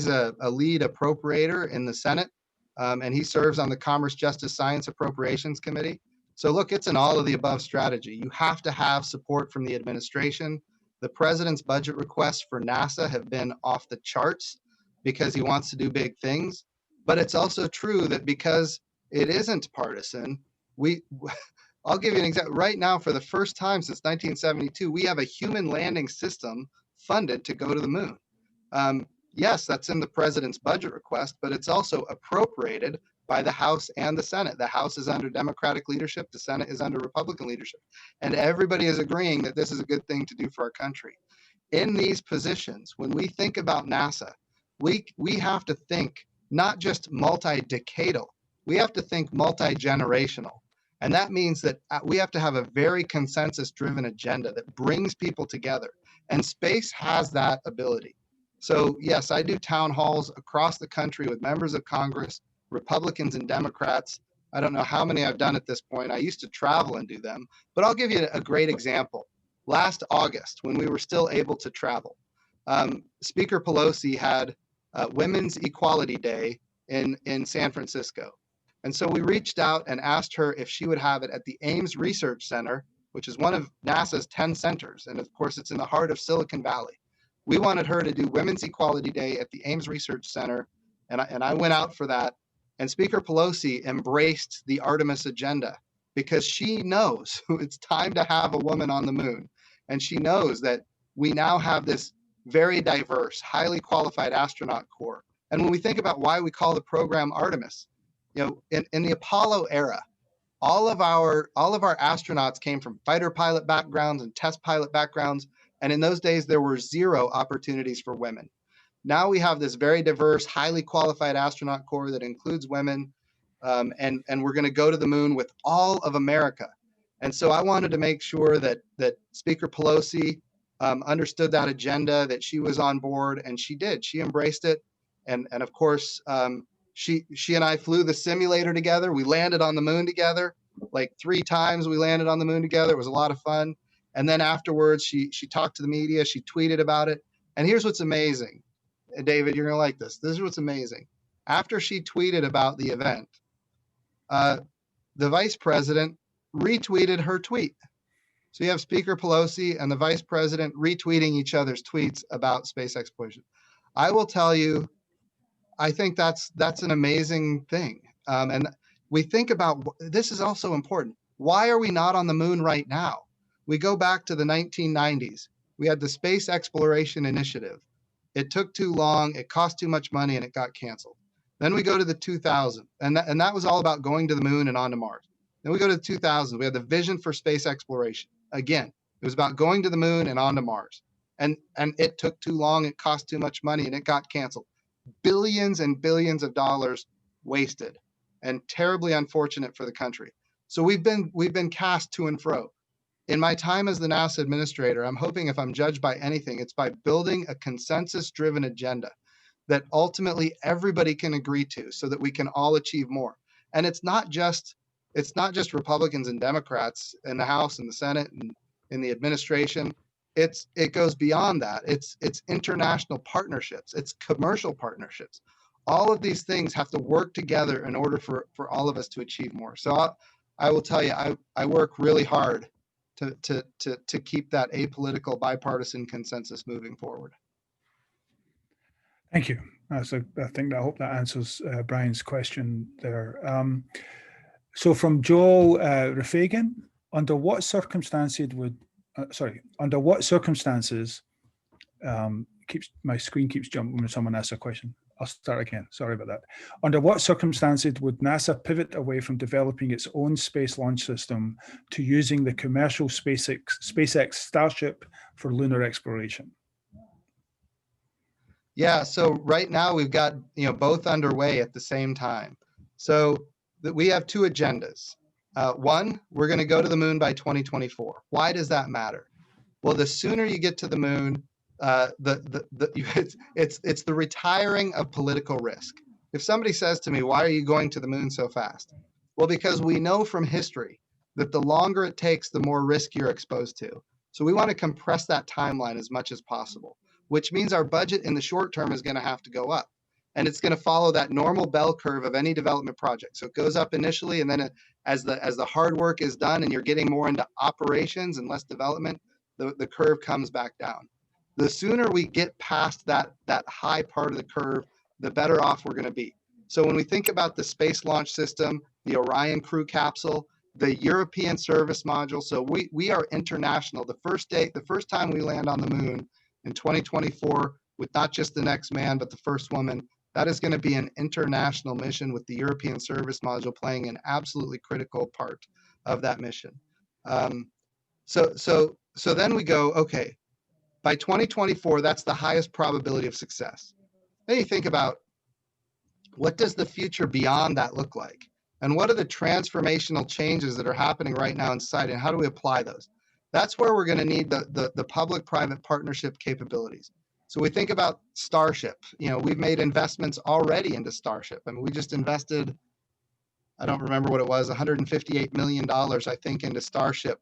a lead appropriator in the Senate, and he serves on the Commerce, Justice, Science Appropriations Committee. So look, it's an all of the above strategy. You have to have support from the administration. The president's budget requests for NASA have been off the charts because he wants to do big things. But it's also true that because it isn't partisan, I'll give you an example. Right now, for the first time since 1972, we have a human landing system funded to go to the moon. Yes, that's in the president's budget request, but it's also appropriated by the House and the Senate. The House is under Democratic leadership, the Senate is under Republican leadership, and everybody is agreeing that this is a good thing to do for our country. In these positions, when we think about NASA, we have to think not just multi-decadal, we have to think multi-generational. And that means that we have to have a very consensus-driven agenda that brings people together, and space has that ability. So yes, I do town halls across the country with members of Congress, Republicans and Democrats. I don't know how many I've done at this point. I used to travel and do them, but I'll give you a great example. Last August, when we were still able to travel, Speaker Pelosi had Women's Equality Day in San Francisco. And so we reached out and asked her if she would have it at the Ames Research Center, which is one of NASA's 10 centers. And of course, it's in the heart of Silicon Valley. We wanted her to do Women's Equality Day at the Ames Research Center. And I went out for that. And Speaker Pelosi embraced the Artemis agenda because she knows it's time to have a woman on the moon. And she knows that we now have this very diverse, highly qualified astronaut corps. And when we think about why we call the program Artemis, in the Apollo era, all of our astronauts came from fighter pilot backgrounds and test pilot backgrounds. And in those days, there were 0 opportunities for women. Now we have this very diverse, highly qualified astronaut corps that includes women, and we're going to go to the moon with all of America. And so I wanted to make sure that Speaker Pelosi understood that agenda, that she was on board, and she did. She embraced it, and of course, she and I flew the simulator together. We landed on the moon together, like 3 times. We landed on the moon together. It was a lot of fun. And then afterwards, she talked to the media. She tweeted about it. And here's what's amazing. David, you're going to like this. This is what's amazing. After she tweeted about the event, the vice president retweeted her tweet. So you have Speaker Pelosi and the vice president retweeting each other's tweets about space exploration. I will tell you, I think that's an amazing thing. And we think about, this is also important. Why are we not on the moon right now? We go back to the 1990s. We had the Space Exploration Initiative. It took too long, it cost too much money, and it got canceled. Then we go to the 2000, and that was all about going to the moon and onto Mars. Then we go to the 2000s. We had the vision for space exploration. Again, it was about going to the moon and onto Mars. And it took too long. It cost too much money, and it got canceled. Billions and billions of dollars wasted, and terribly unfortunate for the country. So we've been cast to and fro. In my time as the NASA administrator, I'm hoping if I'm judged by anything, it's by building a consensus-driven agenda that ultimately everybody can agree to so that we can all achieve more. And it's not just Republicans and Democrats in the House and the Senate and in the administration. It goes beyond that. It's international partnerships, it's commercial partnerships. All of these things have to work together in order for all of us to achieve more. So I will tell you, I work really hard to keep that apolitical bipartisan consensus moving forward.
Thank you. I hope that answers Brian's question there. So from Joel Rafagan, under what circumstances my screen keeps jumping when someone asks a question. I'll start again. Sorry about that. Under what circumstances would NASA pivot away from developing its own space launch system to using the commercial SpaceX Starship for lunar exploration?
Yeah, so right now we've got both underway at the same time. So we have two agendas. One, we're going to go to the moon by 2024. Why does that matter? Well, the sooner you get to the moon, it's the retiring of political risk. If somebody says to me, "Why are you going to the moon so fast?" Well, because we know from history that the longer it takes, the more risk you're exposed to. So we want to compress that timeline as much as possible, which means our budget in the short term is going to have to go up. And it's going to follow that normal bell curve of any development project. So it goes up initially, and then as the hard work is done and you're getting more into operations and less development, the curve comes back down. The sooner we get past that high part of the curve, the better off we're going to be. So when we think about the space launch system, the Orion crew capsule, the European service module, so we are international. The first time we land on the moon in 2024 with not just the next man, but the first woman, that is going to be an international mission with the European service module playing an absolutely critical part of that mission. So then we go, okay, by 2024, that's the highest probability of success. Then you think about, what does the future beyond that look like? And what are the transformational changes that are happening right now in society, and how do we apply those? That's where we're going to need the public-private partnership capabilities. So we think about Starship. We've made investments already into Starship. I mean, we just invested, I don't remember what it was, $158 million, I think, into Starship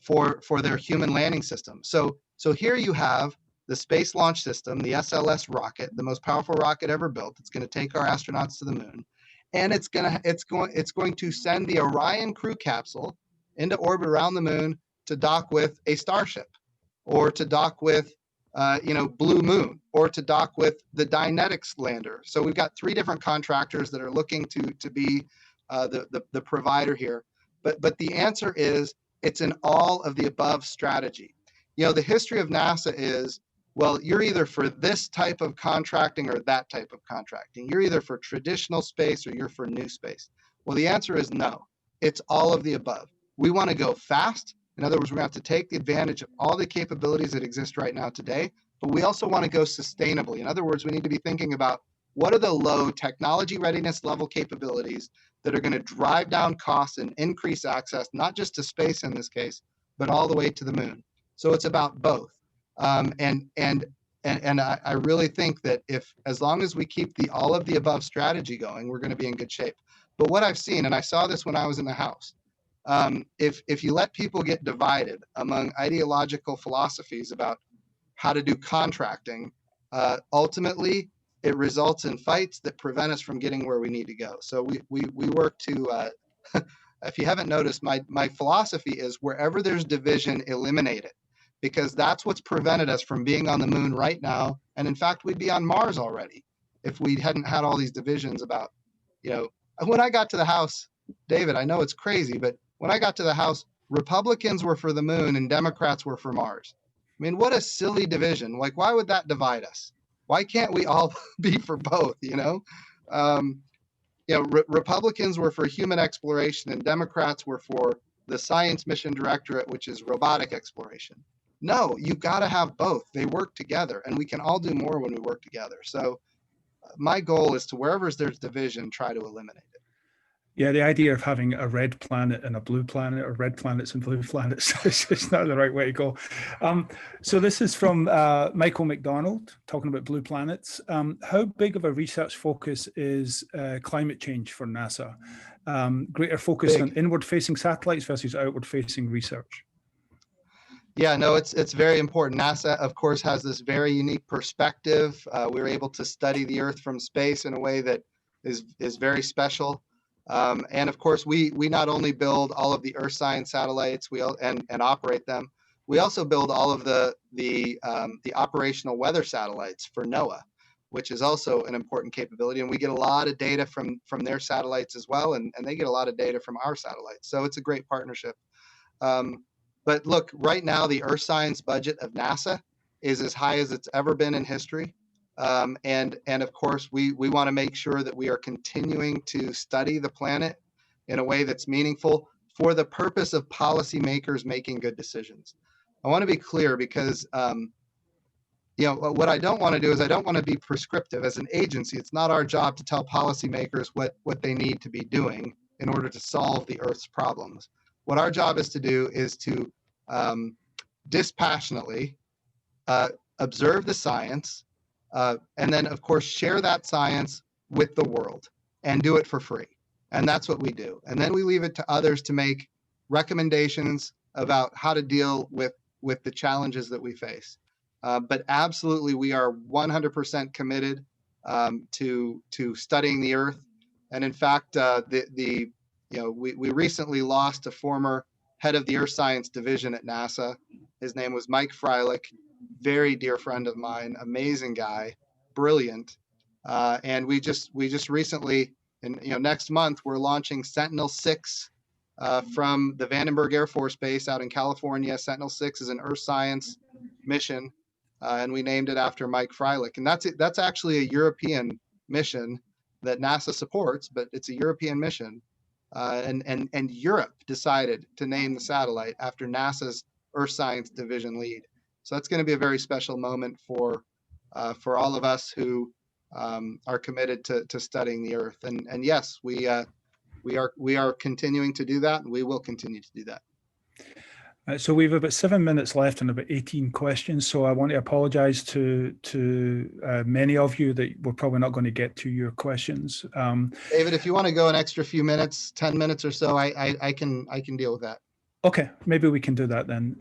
for their human landing system. So here you have the Space Launch System, the SLS rocket, the most powerful rocket ever built. It's going to take our astronauts to the moon, and it's going to send the Orion crew capsule into orbit around the moon to dock with a Starship, or to dock with Blue Moon, or to dock with the Dynetics lander. So we've got 3 different contractors that are looking to be the provider here. But the answer is, it's an all of the above strategy. The history of NASA is, well, you're either for this type of contracting or that type of contracting. You're either for traditional space or you're for new space. Well, the answer is no. It's all of the above. We want to go fast. In other words, we have to take the advantage of all the capabilities that exist right now today, but we also want to go sustainably. In other words, we need to be thinking about, what are the low technology readiness level capabilities that are going to drive down costs and increase access, not just to space in this case, but all the way to the moon. So it's about both. And I really think that as long as we keep the all of the above strategy going, we're going to be in good shape. But what I've seen, and I saw this when I was in the House, if you let people get divided among ideological philosophies about how to do contracting, ultimately it results in fights that prevent us from getting where we need to go. So we work to, if you haven't noticed, my philosophy is, wherever there's division, eliminate it, because that's what's prevented us from being on the moon right now. And in fact, we'd be on Mars already if we hadn't had all these divisions about, when I got to the House, David, I know it's crazy, but when I got to the House, Republicans were for the moon and Democrats were for Mars. I mean, what a silly division. Like, why would that divide us? Why can't we all be for both, Republicans were for human exploration and Democrats were for the Science Mission Directorate, which is robotic exploration. No, you got to have both. They work together, and we can all do more when we work together. So my goal is to, wherever there's division, try to eliminate it.
Yeah, the idea of having a red planet and a blue planet, or red planets and blue planets, is not the right way to go. So this is from Michael McDonald, talking about blue planets. How big of a research focus is climate change for NASA? Greater focus on inward-facing satellites versus outward-facing research?
Yeah, no, it's very important. NASA, of course, has this very unique perspective. We were able to study the Earth from space in a way that is very special. And of course, we not only build all of the Earth science satellites, and operate them. We also build all of the operational weather satellites for NOAA, which is also an important capability. And we get a lot of data from their satellites as well, and they get a lot of data from our satellites. So it's a great partnership. But look, right now, the Earth science budget of NASA is as high as it's ever been in history. And of course, we want to make sure that we are continuing to study the planet in a way that's meaningful for the purpose of policymakers making good decisions. I want to be clear because, what I don't want to do is I don't want to be prescriptive as an agency. It's not our job to tell policymakers what they need to be doing in order to solve the Earth's problems. What our job is to do is to dispassionately observe the science, and then, of course, share that science with the world and do it for free. And that's what we do. And then we leave it to others to make recommendations about how to deal with the challenges that we face. But absolutely, we are 100% committed to studying the Earth. And in fact, we recently lost a former head of the Earth Science Division at NASA. His name was Mike Freilich, very dear friend of mine, amazing guy, brilliant. And we just recently, next month, we're launching Sentinel-6 from the Vandenberg Air Force Base out in California. Sentinel-6 is an Earth science mission, and we named it after Mike Freilich. And that's actually a European mission that NASA supports, but it's a European mission. And Europe decided to name the satellite after NASA's Earth Science Division lead. So that's going to be a very special moment for all of us who are committed to studying the Earth. And yes, we are continuing to do that, and we will continue to do that.
So we've about 7 minutes left and about 18 questions. So I want to apologize to many of you that we're probably not going to get to your questions.
David, if you want to go an extra few minutes, 10 minutes or so, I can deal with that.
Okay, maybe we can do that then.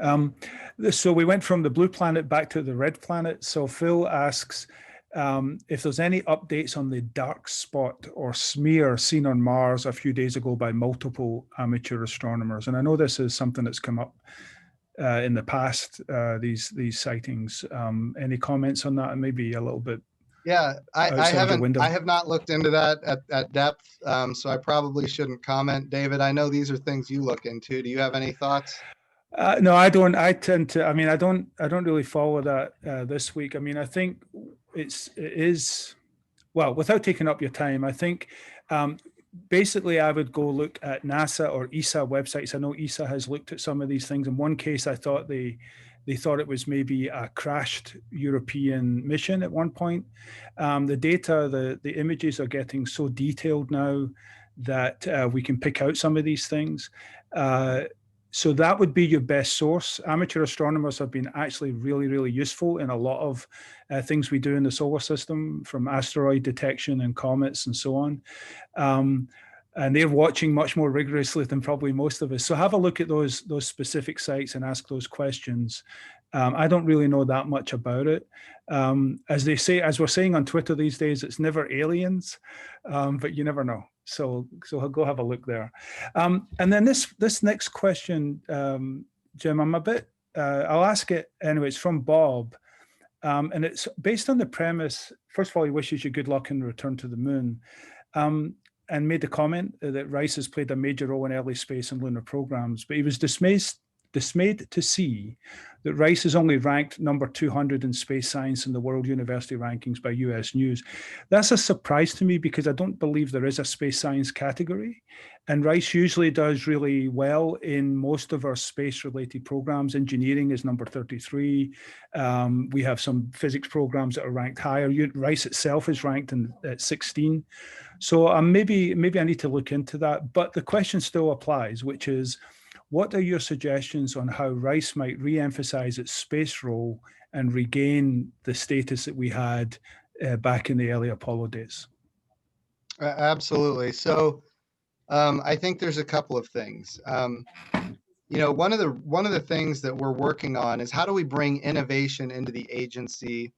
So we went from the blue planet back to the red planet. So Phil asks if there's any updates on the dark spot or smear seen on Mars a few days ago by multiple amateur astronomers. And I know this is something that's come up in the past, these sightings. Any comments on that? And maybe a little bit.
Yeah, I have not looked into that at depth, so I probably shouldn't comment. David, I know these are things you look into. Do you have any thoughts?
No, I don't. I tend to. I mean, I don't really follow that this week. I mean, I think it is. Well, without taking up your time, I think basically I would go look at NASA or ESA websites. I know ESA has looked at some of these things. In one case, I thought they thought it was maybe a crashed European mission at one point. The data, the images are getting so detailed now that we can pick out some of these things. So that would be your best source. Amateur astronomers have been actually really, really useful in a lot of things we do in the solar system, from asteroid detection and comets and so on. And they're watching much more rigorously than probably most of us. So have a look at those specific sites and ask those questions. I don't really know that much about it. As they say, as we're saying on Twitter these days, it's never aliens, but you never know. So go have a look there. And then this next question, Jim, I'm a bit, I'll ask it anyway. It's from Bob. And it's based on the premise, first of all, he wishes you good luck in return to the moon. And made the comment that Rice has played a major role in early space and lunar programs, but he was dismayed dismayed to see that Rice is only ranked number 200 in space science in the World University Rankings by US News. That's a surprise to me because I don't believe there is a space science category. And Rice usually does really well in most of our space-related programs. Engineering is number 33. We have some physics programs that are ranked higher. Rice itself is ranked at 16. So maybe I need to look into that. But the question still applies, which is, what are your suggestions on how Rice might re-emphasize its space role and regain the status that we had back in the early Apollo days?
Absolutely. So I think there's a couple of things. One of the things that we're working on is how do we bring innovation into the agency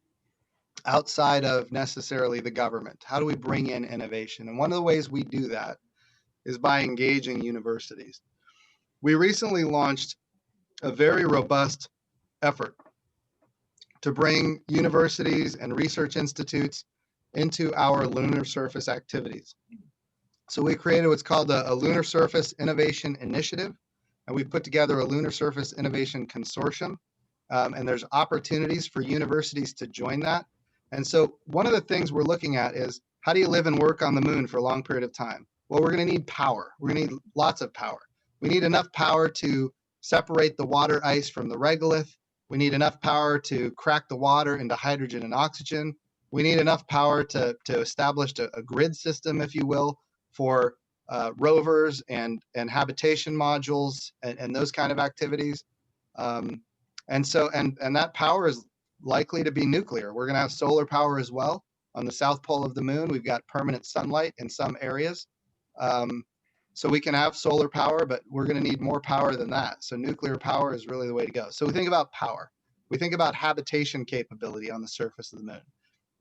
outside of necessarily the government? How do we bring in innovation? And one of the ways we do that is by engaging universities. We recently launched a very robust effort to bring universities and research institutes into our lunar surface activities. So we created what's called a Lunar Surface Innovation Initiative, and we put together a Lunar Surface Innovation Consortium, and there's opportunities for universities to join that. And so one of the things we're looking at is, how do you live and work on the moon for a long period of time? Well, we're going to need power. We're going to need lots of power. We need enough power to separate the water ice from the regolith. We need enough power to crack the water into hydrogen and oxygen. We need enough power to establish a grid system, if you will, for rovers and habitation modules and those kind of activities. And that power is likely to be nuclear. We're going to have solar power as well. On the south pole of the moon, we've got permanent sunlight in some areas. So we can have solar power, but we're going to need more power than that. So nuclear power is really the way to go. So we think about power. We think about habitation capability on the surface of the moon.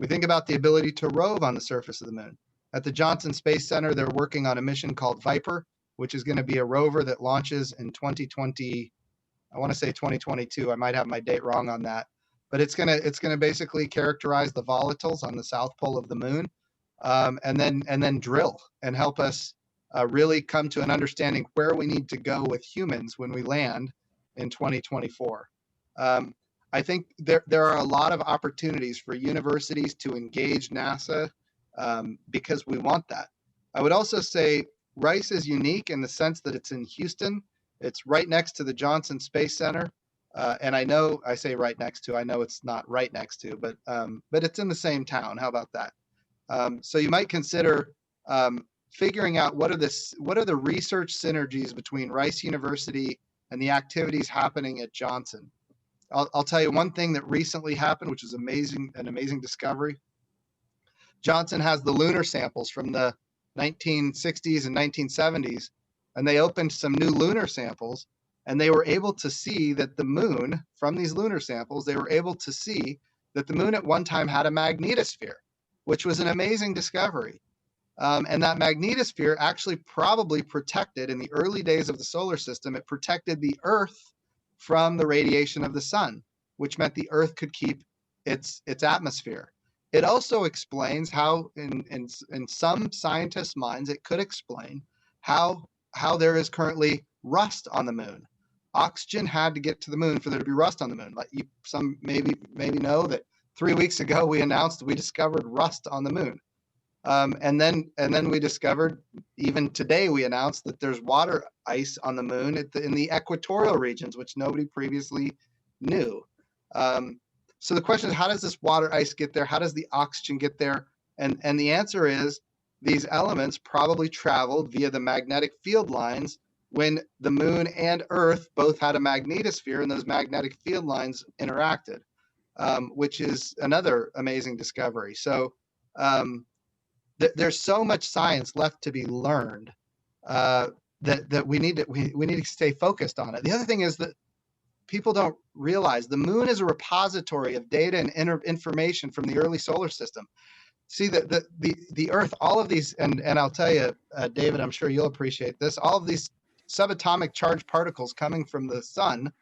We think about the ability to rove on the surface of the moon. At the Johnson Space Center, they're working on a mission called Viper, which is going to be a rover that launches in 2020. I want to say 2022. I might have my date wrong on that, but it's going to basically characterize the volatiles on the south pole of the moon, and then drill and help us really come to an understanding where we need to go with humans when we land in 2024. I think there are a lot of opportunities for universities to engage NASA because we want that. I would also say Rice is unique in the sense that it's in Houston. It's right next to the Johnson Space Center. And I know I say right next to, I know it's not right next to, but it's in the same town. How about that? So you might consider figuring out what are the research synergies between Rice University and the activities happening at Johnson. I'll tell you one thing that recently happened, which is amazing, an amazing discovery. Johnson has the lunar samples from the 1960s and 1970s, and they opened some new lunar samples, and they were able to see that the moon, from these lunar samples, they were able to see that the moon at one time had a magnetosphere, which was an amazing discovery. And that magnetosphere actually probably protected, in the early days of the solar system, it protected the Earth from the radiation of the sun, which meant the Earth could keep its atmosphere. It also explains how, in some scientists' minds, it could explain how there is currently rust on the moon. Oxygen had to get to the moon for there to be rust on the moon. Like some maybe know that 3 weeks ago we announced we discovered rust on the moon. And then we discovered, even today we announced that there's water ice on the moon in the equatorial regions, which nobody previously knew. So the question is, how does this water ice get there? How does the oxygen get there? And the answer is, these elements probably traveled via the magnetic field lines when the moon and Earth both had a magnetosphere and those magnetic field lines interacted, which is another amazing discovery. So there's so much science left to be learned that we need to stay focused on it. The other thing is that people don't realize the moon is a repository of data and information from the early solar system. See, the Earth, all of these, and I'll tell you, David, I'm sure you'll appreciate this, all of these subatomic charged particles coming from the sun,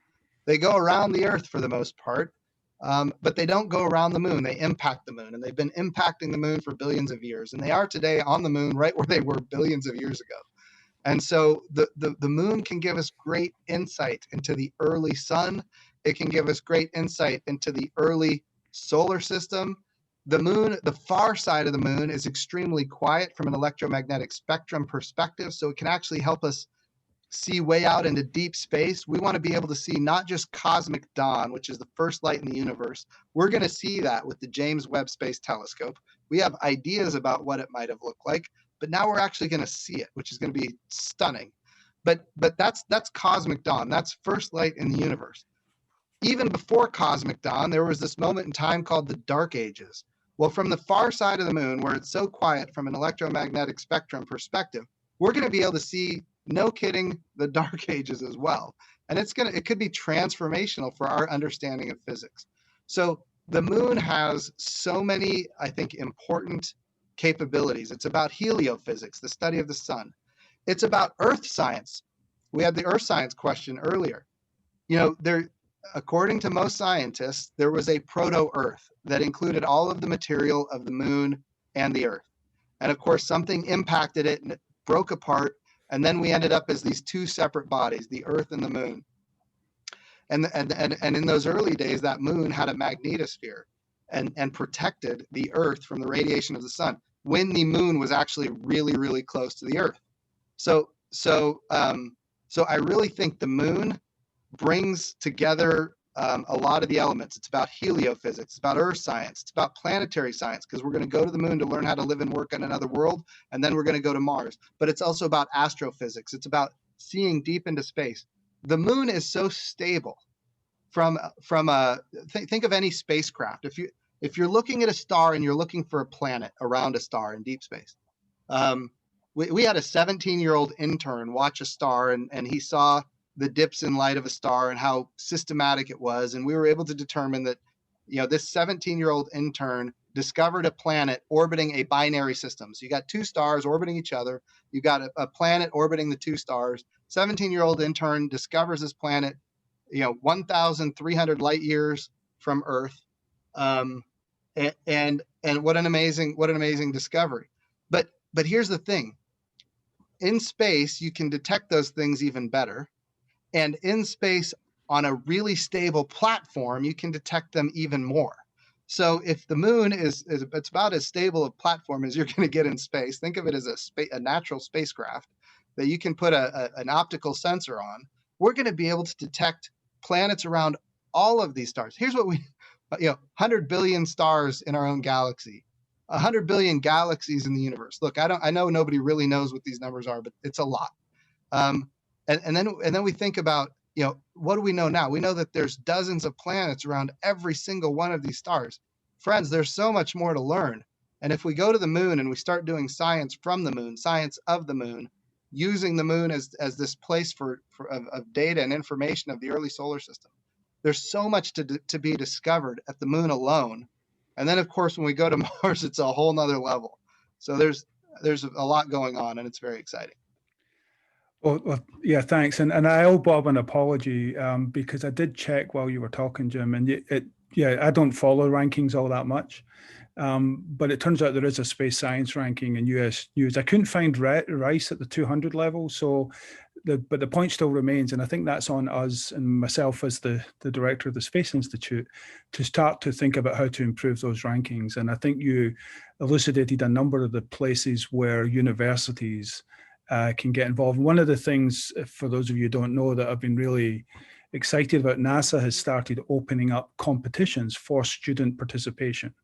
they go around the Earth for the most part, but they don't go around the moon. They impact the moon, and they've been impacting the moon for billions of years. And they are today on the moon right where they were billions of years ago. And so the moon can give us great insight into the early sun. It can give us great insight into the early solar system. The moon, the far side of the moon, is extremely quiet from an electromagnetic spectrum perspective. So it can actually help us see way out into deep space. We want to be able to see not just cosmic dawn, which is the first light in the universe. We're going to see that with the James Webb Space Telescope. We have ideas about what it might have looked like, but now we're actually going to see it, which is going to be stunning. But that's cosmic dawn. That's first light in the universe. Even before cosmic dawn, there was this moment in time called the Dark Ages. Well, from the far side of the moon, where it's so quiet from an electromagnetic spectrum perspective, we're going to be able to see, no kidding, the Dark Ages as well. And it could be transformational for our understanding of physics. So the moon has so many, I think, important capabilities. It's about heliophysics, the study of the sun. It's about earth science. We had the earth science question earlier. According to most scientists, there was a proto-Earth that included all of the material of the moon and the Earth. And of course, something impacted it and it broke apart. And then we ended up as these two separate bodies, the Earth and the moon. And in those early days, that moon had a magnetosphere and protected the Earth from the radiation of the sun when the moon was actually really, really close to the Earth. So I really think the moon brings together a lot of the elements. It's about heliophysics, it's about earth science, it's about planetary science, because we're going to go to the moon to learn how to live and work on another world, and then we're going to go to Mars. But it's also about astrophysics. It's about seeing deep into space. The moon is so stable think of any spacecraft. If you're looking at a star and you're looking for a planet around a star in deep space, we had a 17-year-old intern watch a star, and he saw the dips in light of a star and how systematic it was. And we were able to determine that, this 17-year-old intern discovered a planet orbiting a binary system. So you got two stars orbiting each other. You got a planet orbiting the two stars. 17-year-old intern discovers this planet, 1,300 light years from Earth. And what an amazing discovery. But here's the thing. In space, you can detect those things even better. And in space, on a really stable platform, you can detect them even more. So if the moon it's about as stable a platform as you're going to get in space, think of it as a natural spacecraft that you can put an optical sensor on. We're going to be able to detect planets around all of these stars. Here's what 100 billion stars in our own galaxy, 100 billion galaxies in the universe. Look, I know nobody really knows what these numbers are, but it's a lot. And then we think about, what do we know now? We know that there's dozens of planets around every single one of these stars. Friends, there's so much more to learn. And if we go to the moon and we start doing science from the moon, science of the moon, using the moon as this place of data and information of the early solar system, there's so much to be discovered at the moon alone. And then, of course, when we go to Mars, it's a whole nother level. So there's a lot going on, and it's very exciting.
Well, yeah, thanks. And I owe Bob an apology because I did check while you were talking, Jim, and I don't follow rankings all that much. But it turns out there is a space science ranking in US News. I couldn't find Rice at the 200 level, but the point still remains, and I think that's on us and myself as the director of the Space Institute to start to think about how to improve those rankings. And I think you elucidated a number of the places where universities can get involved. One of the things, for those of you who don't know, that I've been really excited about, NASA has started opening up competitions for student participation.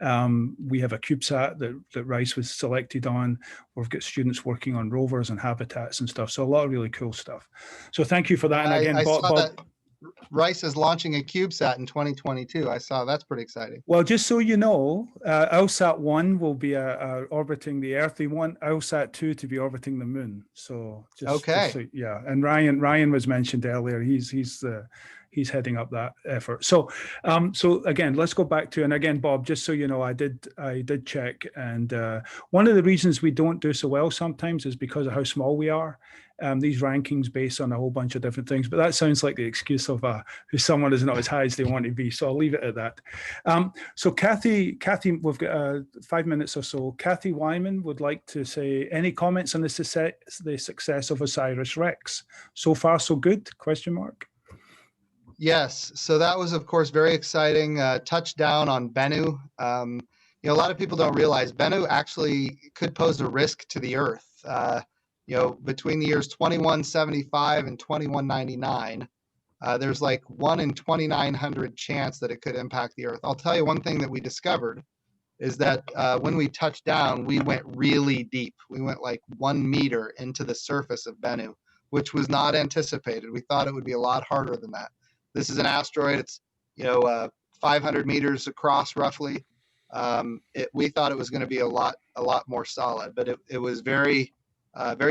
We have a CubeSat that Rice was selected on. We've got students working on rovers and habitats and stuff. So a lot of really cool stuff. So thank you for that. And again,
I
Bob,
saw that Rice is launching a CubeSat in 2022. I saw that's pretty exciting.
Well, just so you know, LSAT 1 will be orbiting the Earth. They want LSAT 2 to be orbiting the Moon. So just so, yeah. And Ryan was mentioned earlier. He's he's heading up that effort. So, so again, let's go back to, and again, Bob, just so you know, I did check, and one of the reasons we don't do so well sometimes is because of how small we are. These rankings based on a whole bunch of different things, but that sounds like the excuse of who someone is not as high as they want to be. So I'll leave it at that. So Kathy, we've got 5 minutes or so. Kathy Wyman would like to say any comments on the success of OSIRIS-REx. So far, so good? Question mark.
Yes, so that was, of course, very exciting. Touchdown on Bennu. A lot of people don't realize Bennu actually could pose a risk to the Earth. Between the years 2175 and 2199, there's like 1 in 2,900 chance that it could impact the Earth. I'll tell you one thing that we discovered is that when we touched down, we went really deep. We went like 1 meter into the surface of Bennu, which was not anticipated. We thought it would be a lot harder than that. This is an asteroid. It's 500 meters across roughly. We thought it was going to be a lot more solid, but it was very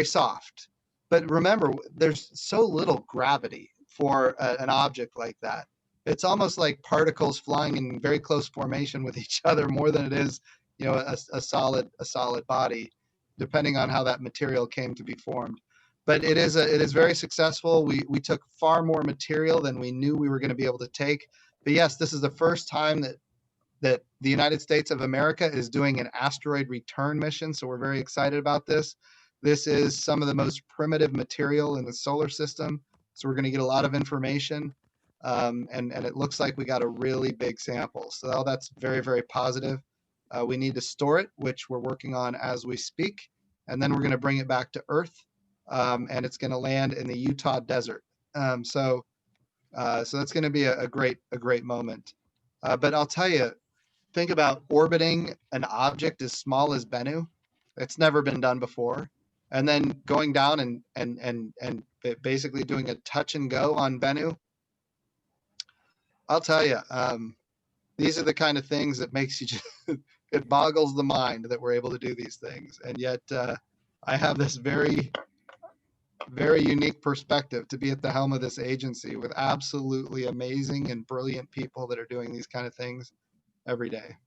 soft. But remember, there's so little gravity for an object like that. It's almost like particles flying in very close formation with each other more than it is, a solid body, depending on how that material came to be formed. But it is very successful. We took far more material than we knew we were going to be able to take. But yes, this is the first time that the United States of America is doing an asteroid return mission. So we're very excited about this. This is some of the most primitive material in the solar system. So we're going to get a lot of information. And it looks like we got a really big sample. So that's very, very positive. We need to store it, which we're working on as we speak. And then we're going to bring it back to Earth. And it's going to land in the Utah desert. So that's going to be a great moment. But I'll tell you, think about orbiting an object as small as Bennu. It's never been done before. And then going down and basically doing a touch and go on Bennu. I'll tell you, these are the kind of things that makes you just, it boggles the mind that we're able to do these things. And yet I have this very, very unique perspective to be at the helm of this agency with absolutely amazing and brilliant people that are doing these kind of things every day.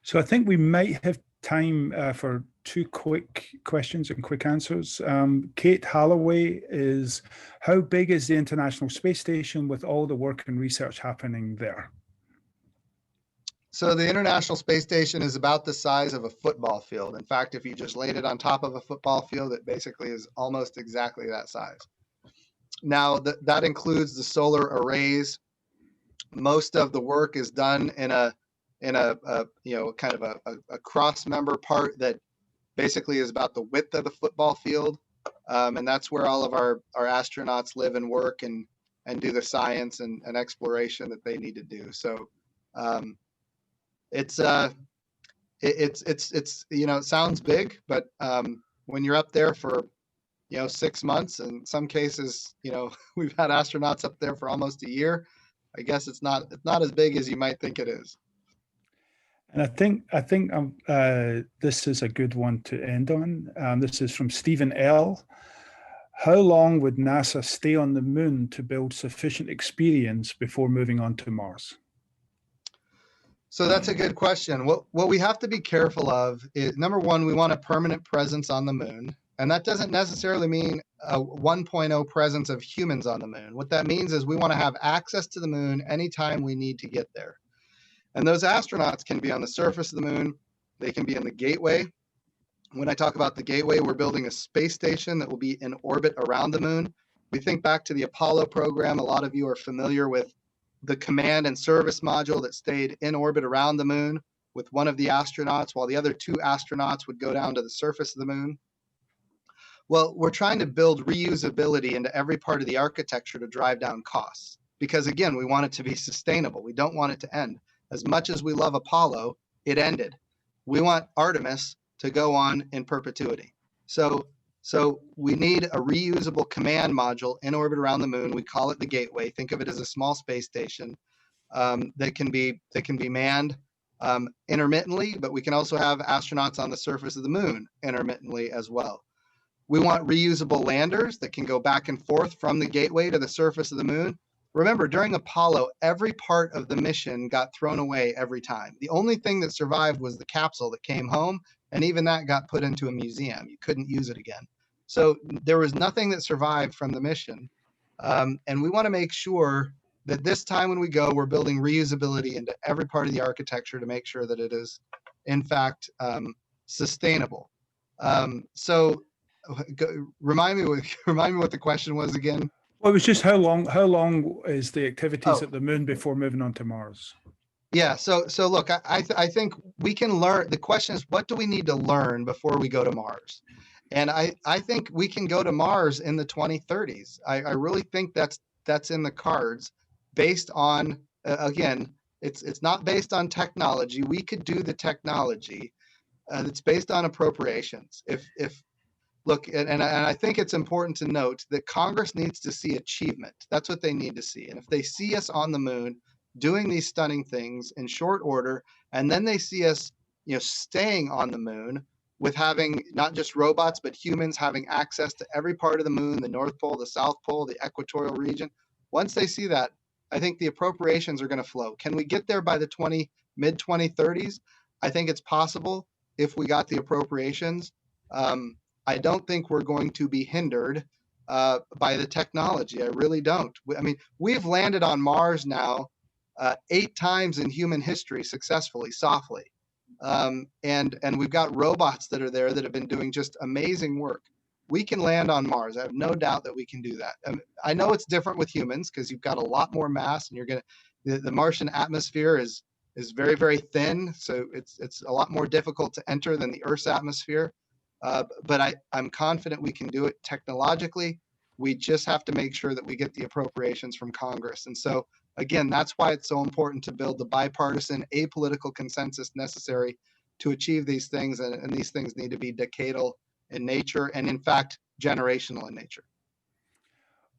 So I think we might have time for 2 quick questions and quick answers. Kate Holloway is, how big is the International Space Station with all the work and research happening there?
So the International Space Station is about the size of a football field. In fact, if you just laid it on top of a football field, it basically is almost exactly that size. Now, that includes the solar arrays. Most of the work is done in a kind of a cross member part that basically is about the width of the football field. And that's where all of our astronauts live and work and do the science and exploration that they need to do. So it sounds big, but when you're up there for 6 months, in some cases, we've had astronauts up there for almost a year. I guess it's not as big as you might think it is.
And I think this is a good one to end on. This is from Stephen L. How long would NASA stay on the moon to build sufficient experience before moving on to Mars?
So that's a good question. What we have to be careful of is, number one, we want a permanent presence on the moon. And that doesn't necessarily mean a 1.0 presence of humans on the moon. What that means is we want to have access to the moon anytime we need to get there. And those astronauts can be on the surface of the moon. They can be in the gateway. When I talk about the gateway, we're building a space station that will be in orbit around the moon. We think back to the Apollo program. A lot of you are familiar with the command and service module that stayed in orbit around the moon with one of the astronauts, while the other 2 astronauts would go down to the surface of the moon. Well, we're trying to build reusability into every part of the architecture to drive down costs. Because again, we want it to be sustainable. We don't want it to end. As much as we love Apollo, it ended. We want Artemis to go on in perpetuity. So we need a reusable command module in orbit around the moon. We call it the gateway. Think of it as a small space station that can be manned intermittently, but we can also have astronauts on the surface of the moon intermittently as well. We want reusable landers that can go back and forth from the gateway to the surface of the moon. Remember, during Apollo, every part of the mission got thrown away every time. The only thing that survived was the capsule that came home, and even that got put into a museum. You couldn't use it again. So there was nothing that survived from the mission. And we want to make sure that this time when we go, we're building reusability into every part of the architecture to make sure that it is, in fact, sustainable. So remind me what the question was again.
Well, it was just how long is the activities
Oh.
at the moon before moving on to Mars?
Yeah, so look, I think we can learn. The question is, what do we need to learn before we go to Mars? And I think we can go to Mars in the 2030s. I really think that's in the cards, based on again, it's not based on technology. We could do the technology. It's based on appropriations. If look, and I think it's important to note that Congress needs to see achievement. That's what they need to see. And if they see us on the moon doing these stunning things in short order, and then they see us, staying on the moon with having not just robots, but humans having access to every part of the moon, the North Pole, the South Pole, the equatorial region. Once they see that, I think the appropriations are going to flow. Can we get there by the mid 2030s? I think it's possible if we got the appropriations. I don't think we're going to be hindered by the technology. I really don't. I mean, we've landed on Mars now 8 times in human history successfully, softly. And we've got robots that are there that have been doing just amazing work. We can land on Mars. I have no doubt that we can do that. I know it's different with humans because you've got a lot more mass, and you're going to, the Martian atmosphere is very, very thin. So it's a lot more difficult to enter than the Earth's atmosphere. But I'm confident we can do it technologically. We just have to make sure that we get the appropriations from Congress. And so, again, that's why it's so important to build the bipartisan, apolitical consensus necessary to achieve these things. And these things need to be decadal in nature and, in fact, generational in nature.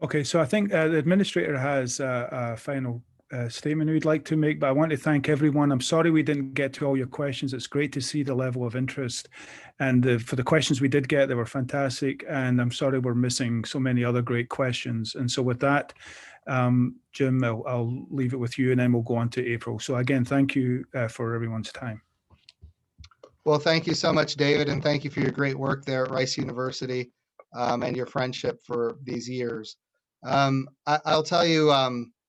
Okay, so I think the administrator has a final statement we'd like to make, but I want to thank everyone. I'm sorry we didn't get to all your questions. It's great to see the level of interest, and for the questions we did get, they were fantastic. And I'm sorry we're missing so many other great questions. And so with that, Jim, I'll leave it with you, and then we'll go on to April. So again, thank you for everyone's time.
Well, thank you so much, David, and thank you for your great work there at Rice University and your friendship for these years. I'll tell you,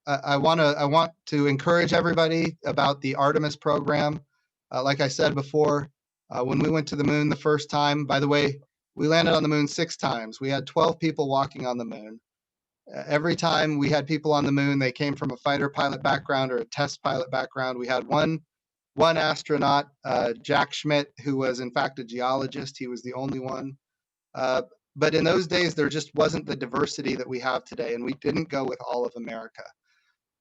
I want to encourage everybody about the Artemis program. Like I said before, when we went to the moon the first time, by the way, we landed on the moon 6 times. We had 12 people walking on the moon. Every time we had people on the moon, they came from a fighter pilot background or a test pilot background. We had one astronaut, Jack Schmidt, who was in fact a geologist. He was the only one. But in those days, there just wasn't the diversity that we have today, and we didn't go with all of America.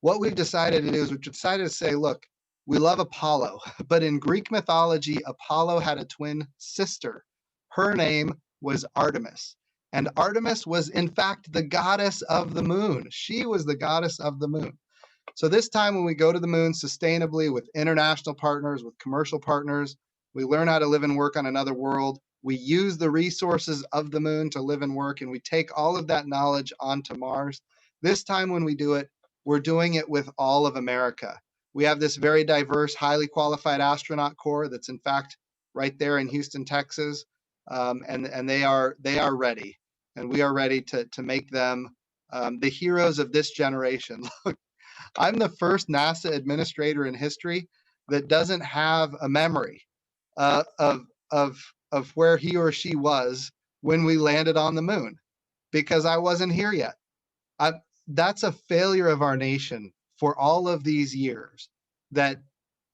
What we've decided to do is we've decided to say, look, we love Apollo, but in Greek mythology, Apollo had a twin sister. Her name was Artemis. And Artemis was, in fact, the goddess of the moon. She was the goddess of the moon. So this time when we go to the moon sustainably with international partners, with commercial partners, we learn how to live and work on another world. We use the resources of the moon to live and work, and we take all of that knowledge onto Mars. This time when we do it, we're doing it with all of America. We have this very diverse, highly qualified astronaut corps that's in fact right there in Houston, Texas, and they are ready, and we are ready to make them the heroes of this generation. Look, I'm the first NASA administrator in history that doesn't have a memory of where he or she was when we landed on the moon, because I wasn't here yet. That's a failure of our nation for all of these years. That,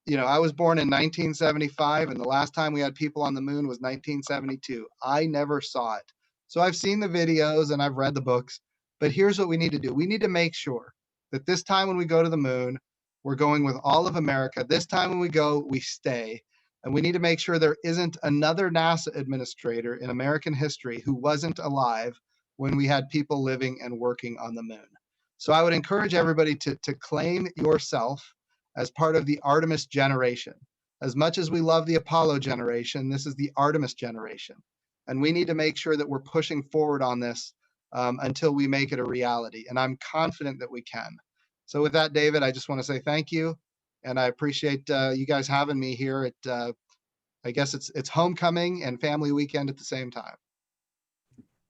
I was born in 1975, and the last time we had people on the moon was 1972. I never saw it. So I've seen the videos and I've read the books, but here's what we need to do. We need to make sure that this time when we go to the moon, we're going with all of America. This time when we go, we stay. And we need to make sure there isn't another NASA administrator in American history who wasn't alive when we had people living and working on the moon. So I would encourage everybody to claim yourself as part of the Artemis generation. As much as we love the Apollo generation, this is the Artemis generation. And we need to make sure that we're pushing forward on this until we make it a reality. And I'm confident that we can. So with that, David, I just want to say thank you. And I appreciate you guys having me here at, I guess it's homecoming and family weekend at the same time.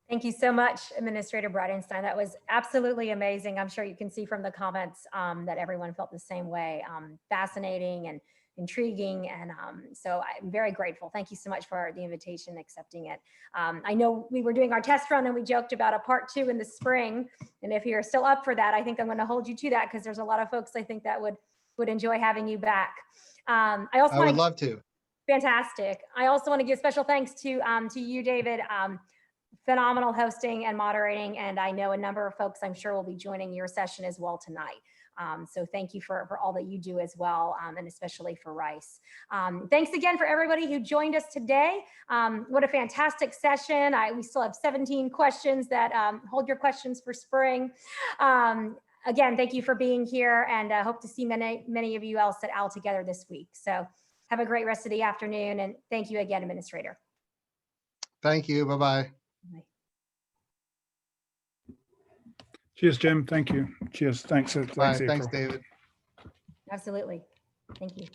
Thank you so much, Administrator Bridenstine. That was absolutely amazing. I'm sure you can see from the comments that everyone felt the same way. Fascinating and intriguing. And so I'm very grateful. Thank you so much for the invitation, accepting it. I know we were doing our test run and we joked about a part 2 in the spring. And if you're still up for that, I think I'm going to hold you to that because there's a lot of folks I think that would enjoy having you back. I
would love to.
Fantastic. I also want to give special thanks to you, David. Phenomenal hosting and moderating, and I know a number of folks I'm sure will be joining your session as well tonight. So thank you for all that you do as well, and especially for Rice. Thanks again for everybody who joined us today. What a fantastic session. We still have 17 questions that hold your questions for spring. Again, thank you for being here, and I hope to see many of you else at AL together this week. So have a great rest of the afternoon, and thank you again, Administrator.
Thank you. Bye-bye.
Cheers, Jim. Thank you. Cheers. Thanks.
Bye.
April.
Thanks, David.
Absolutely. Thank you.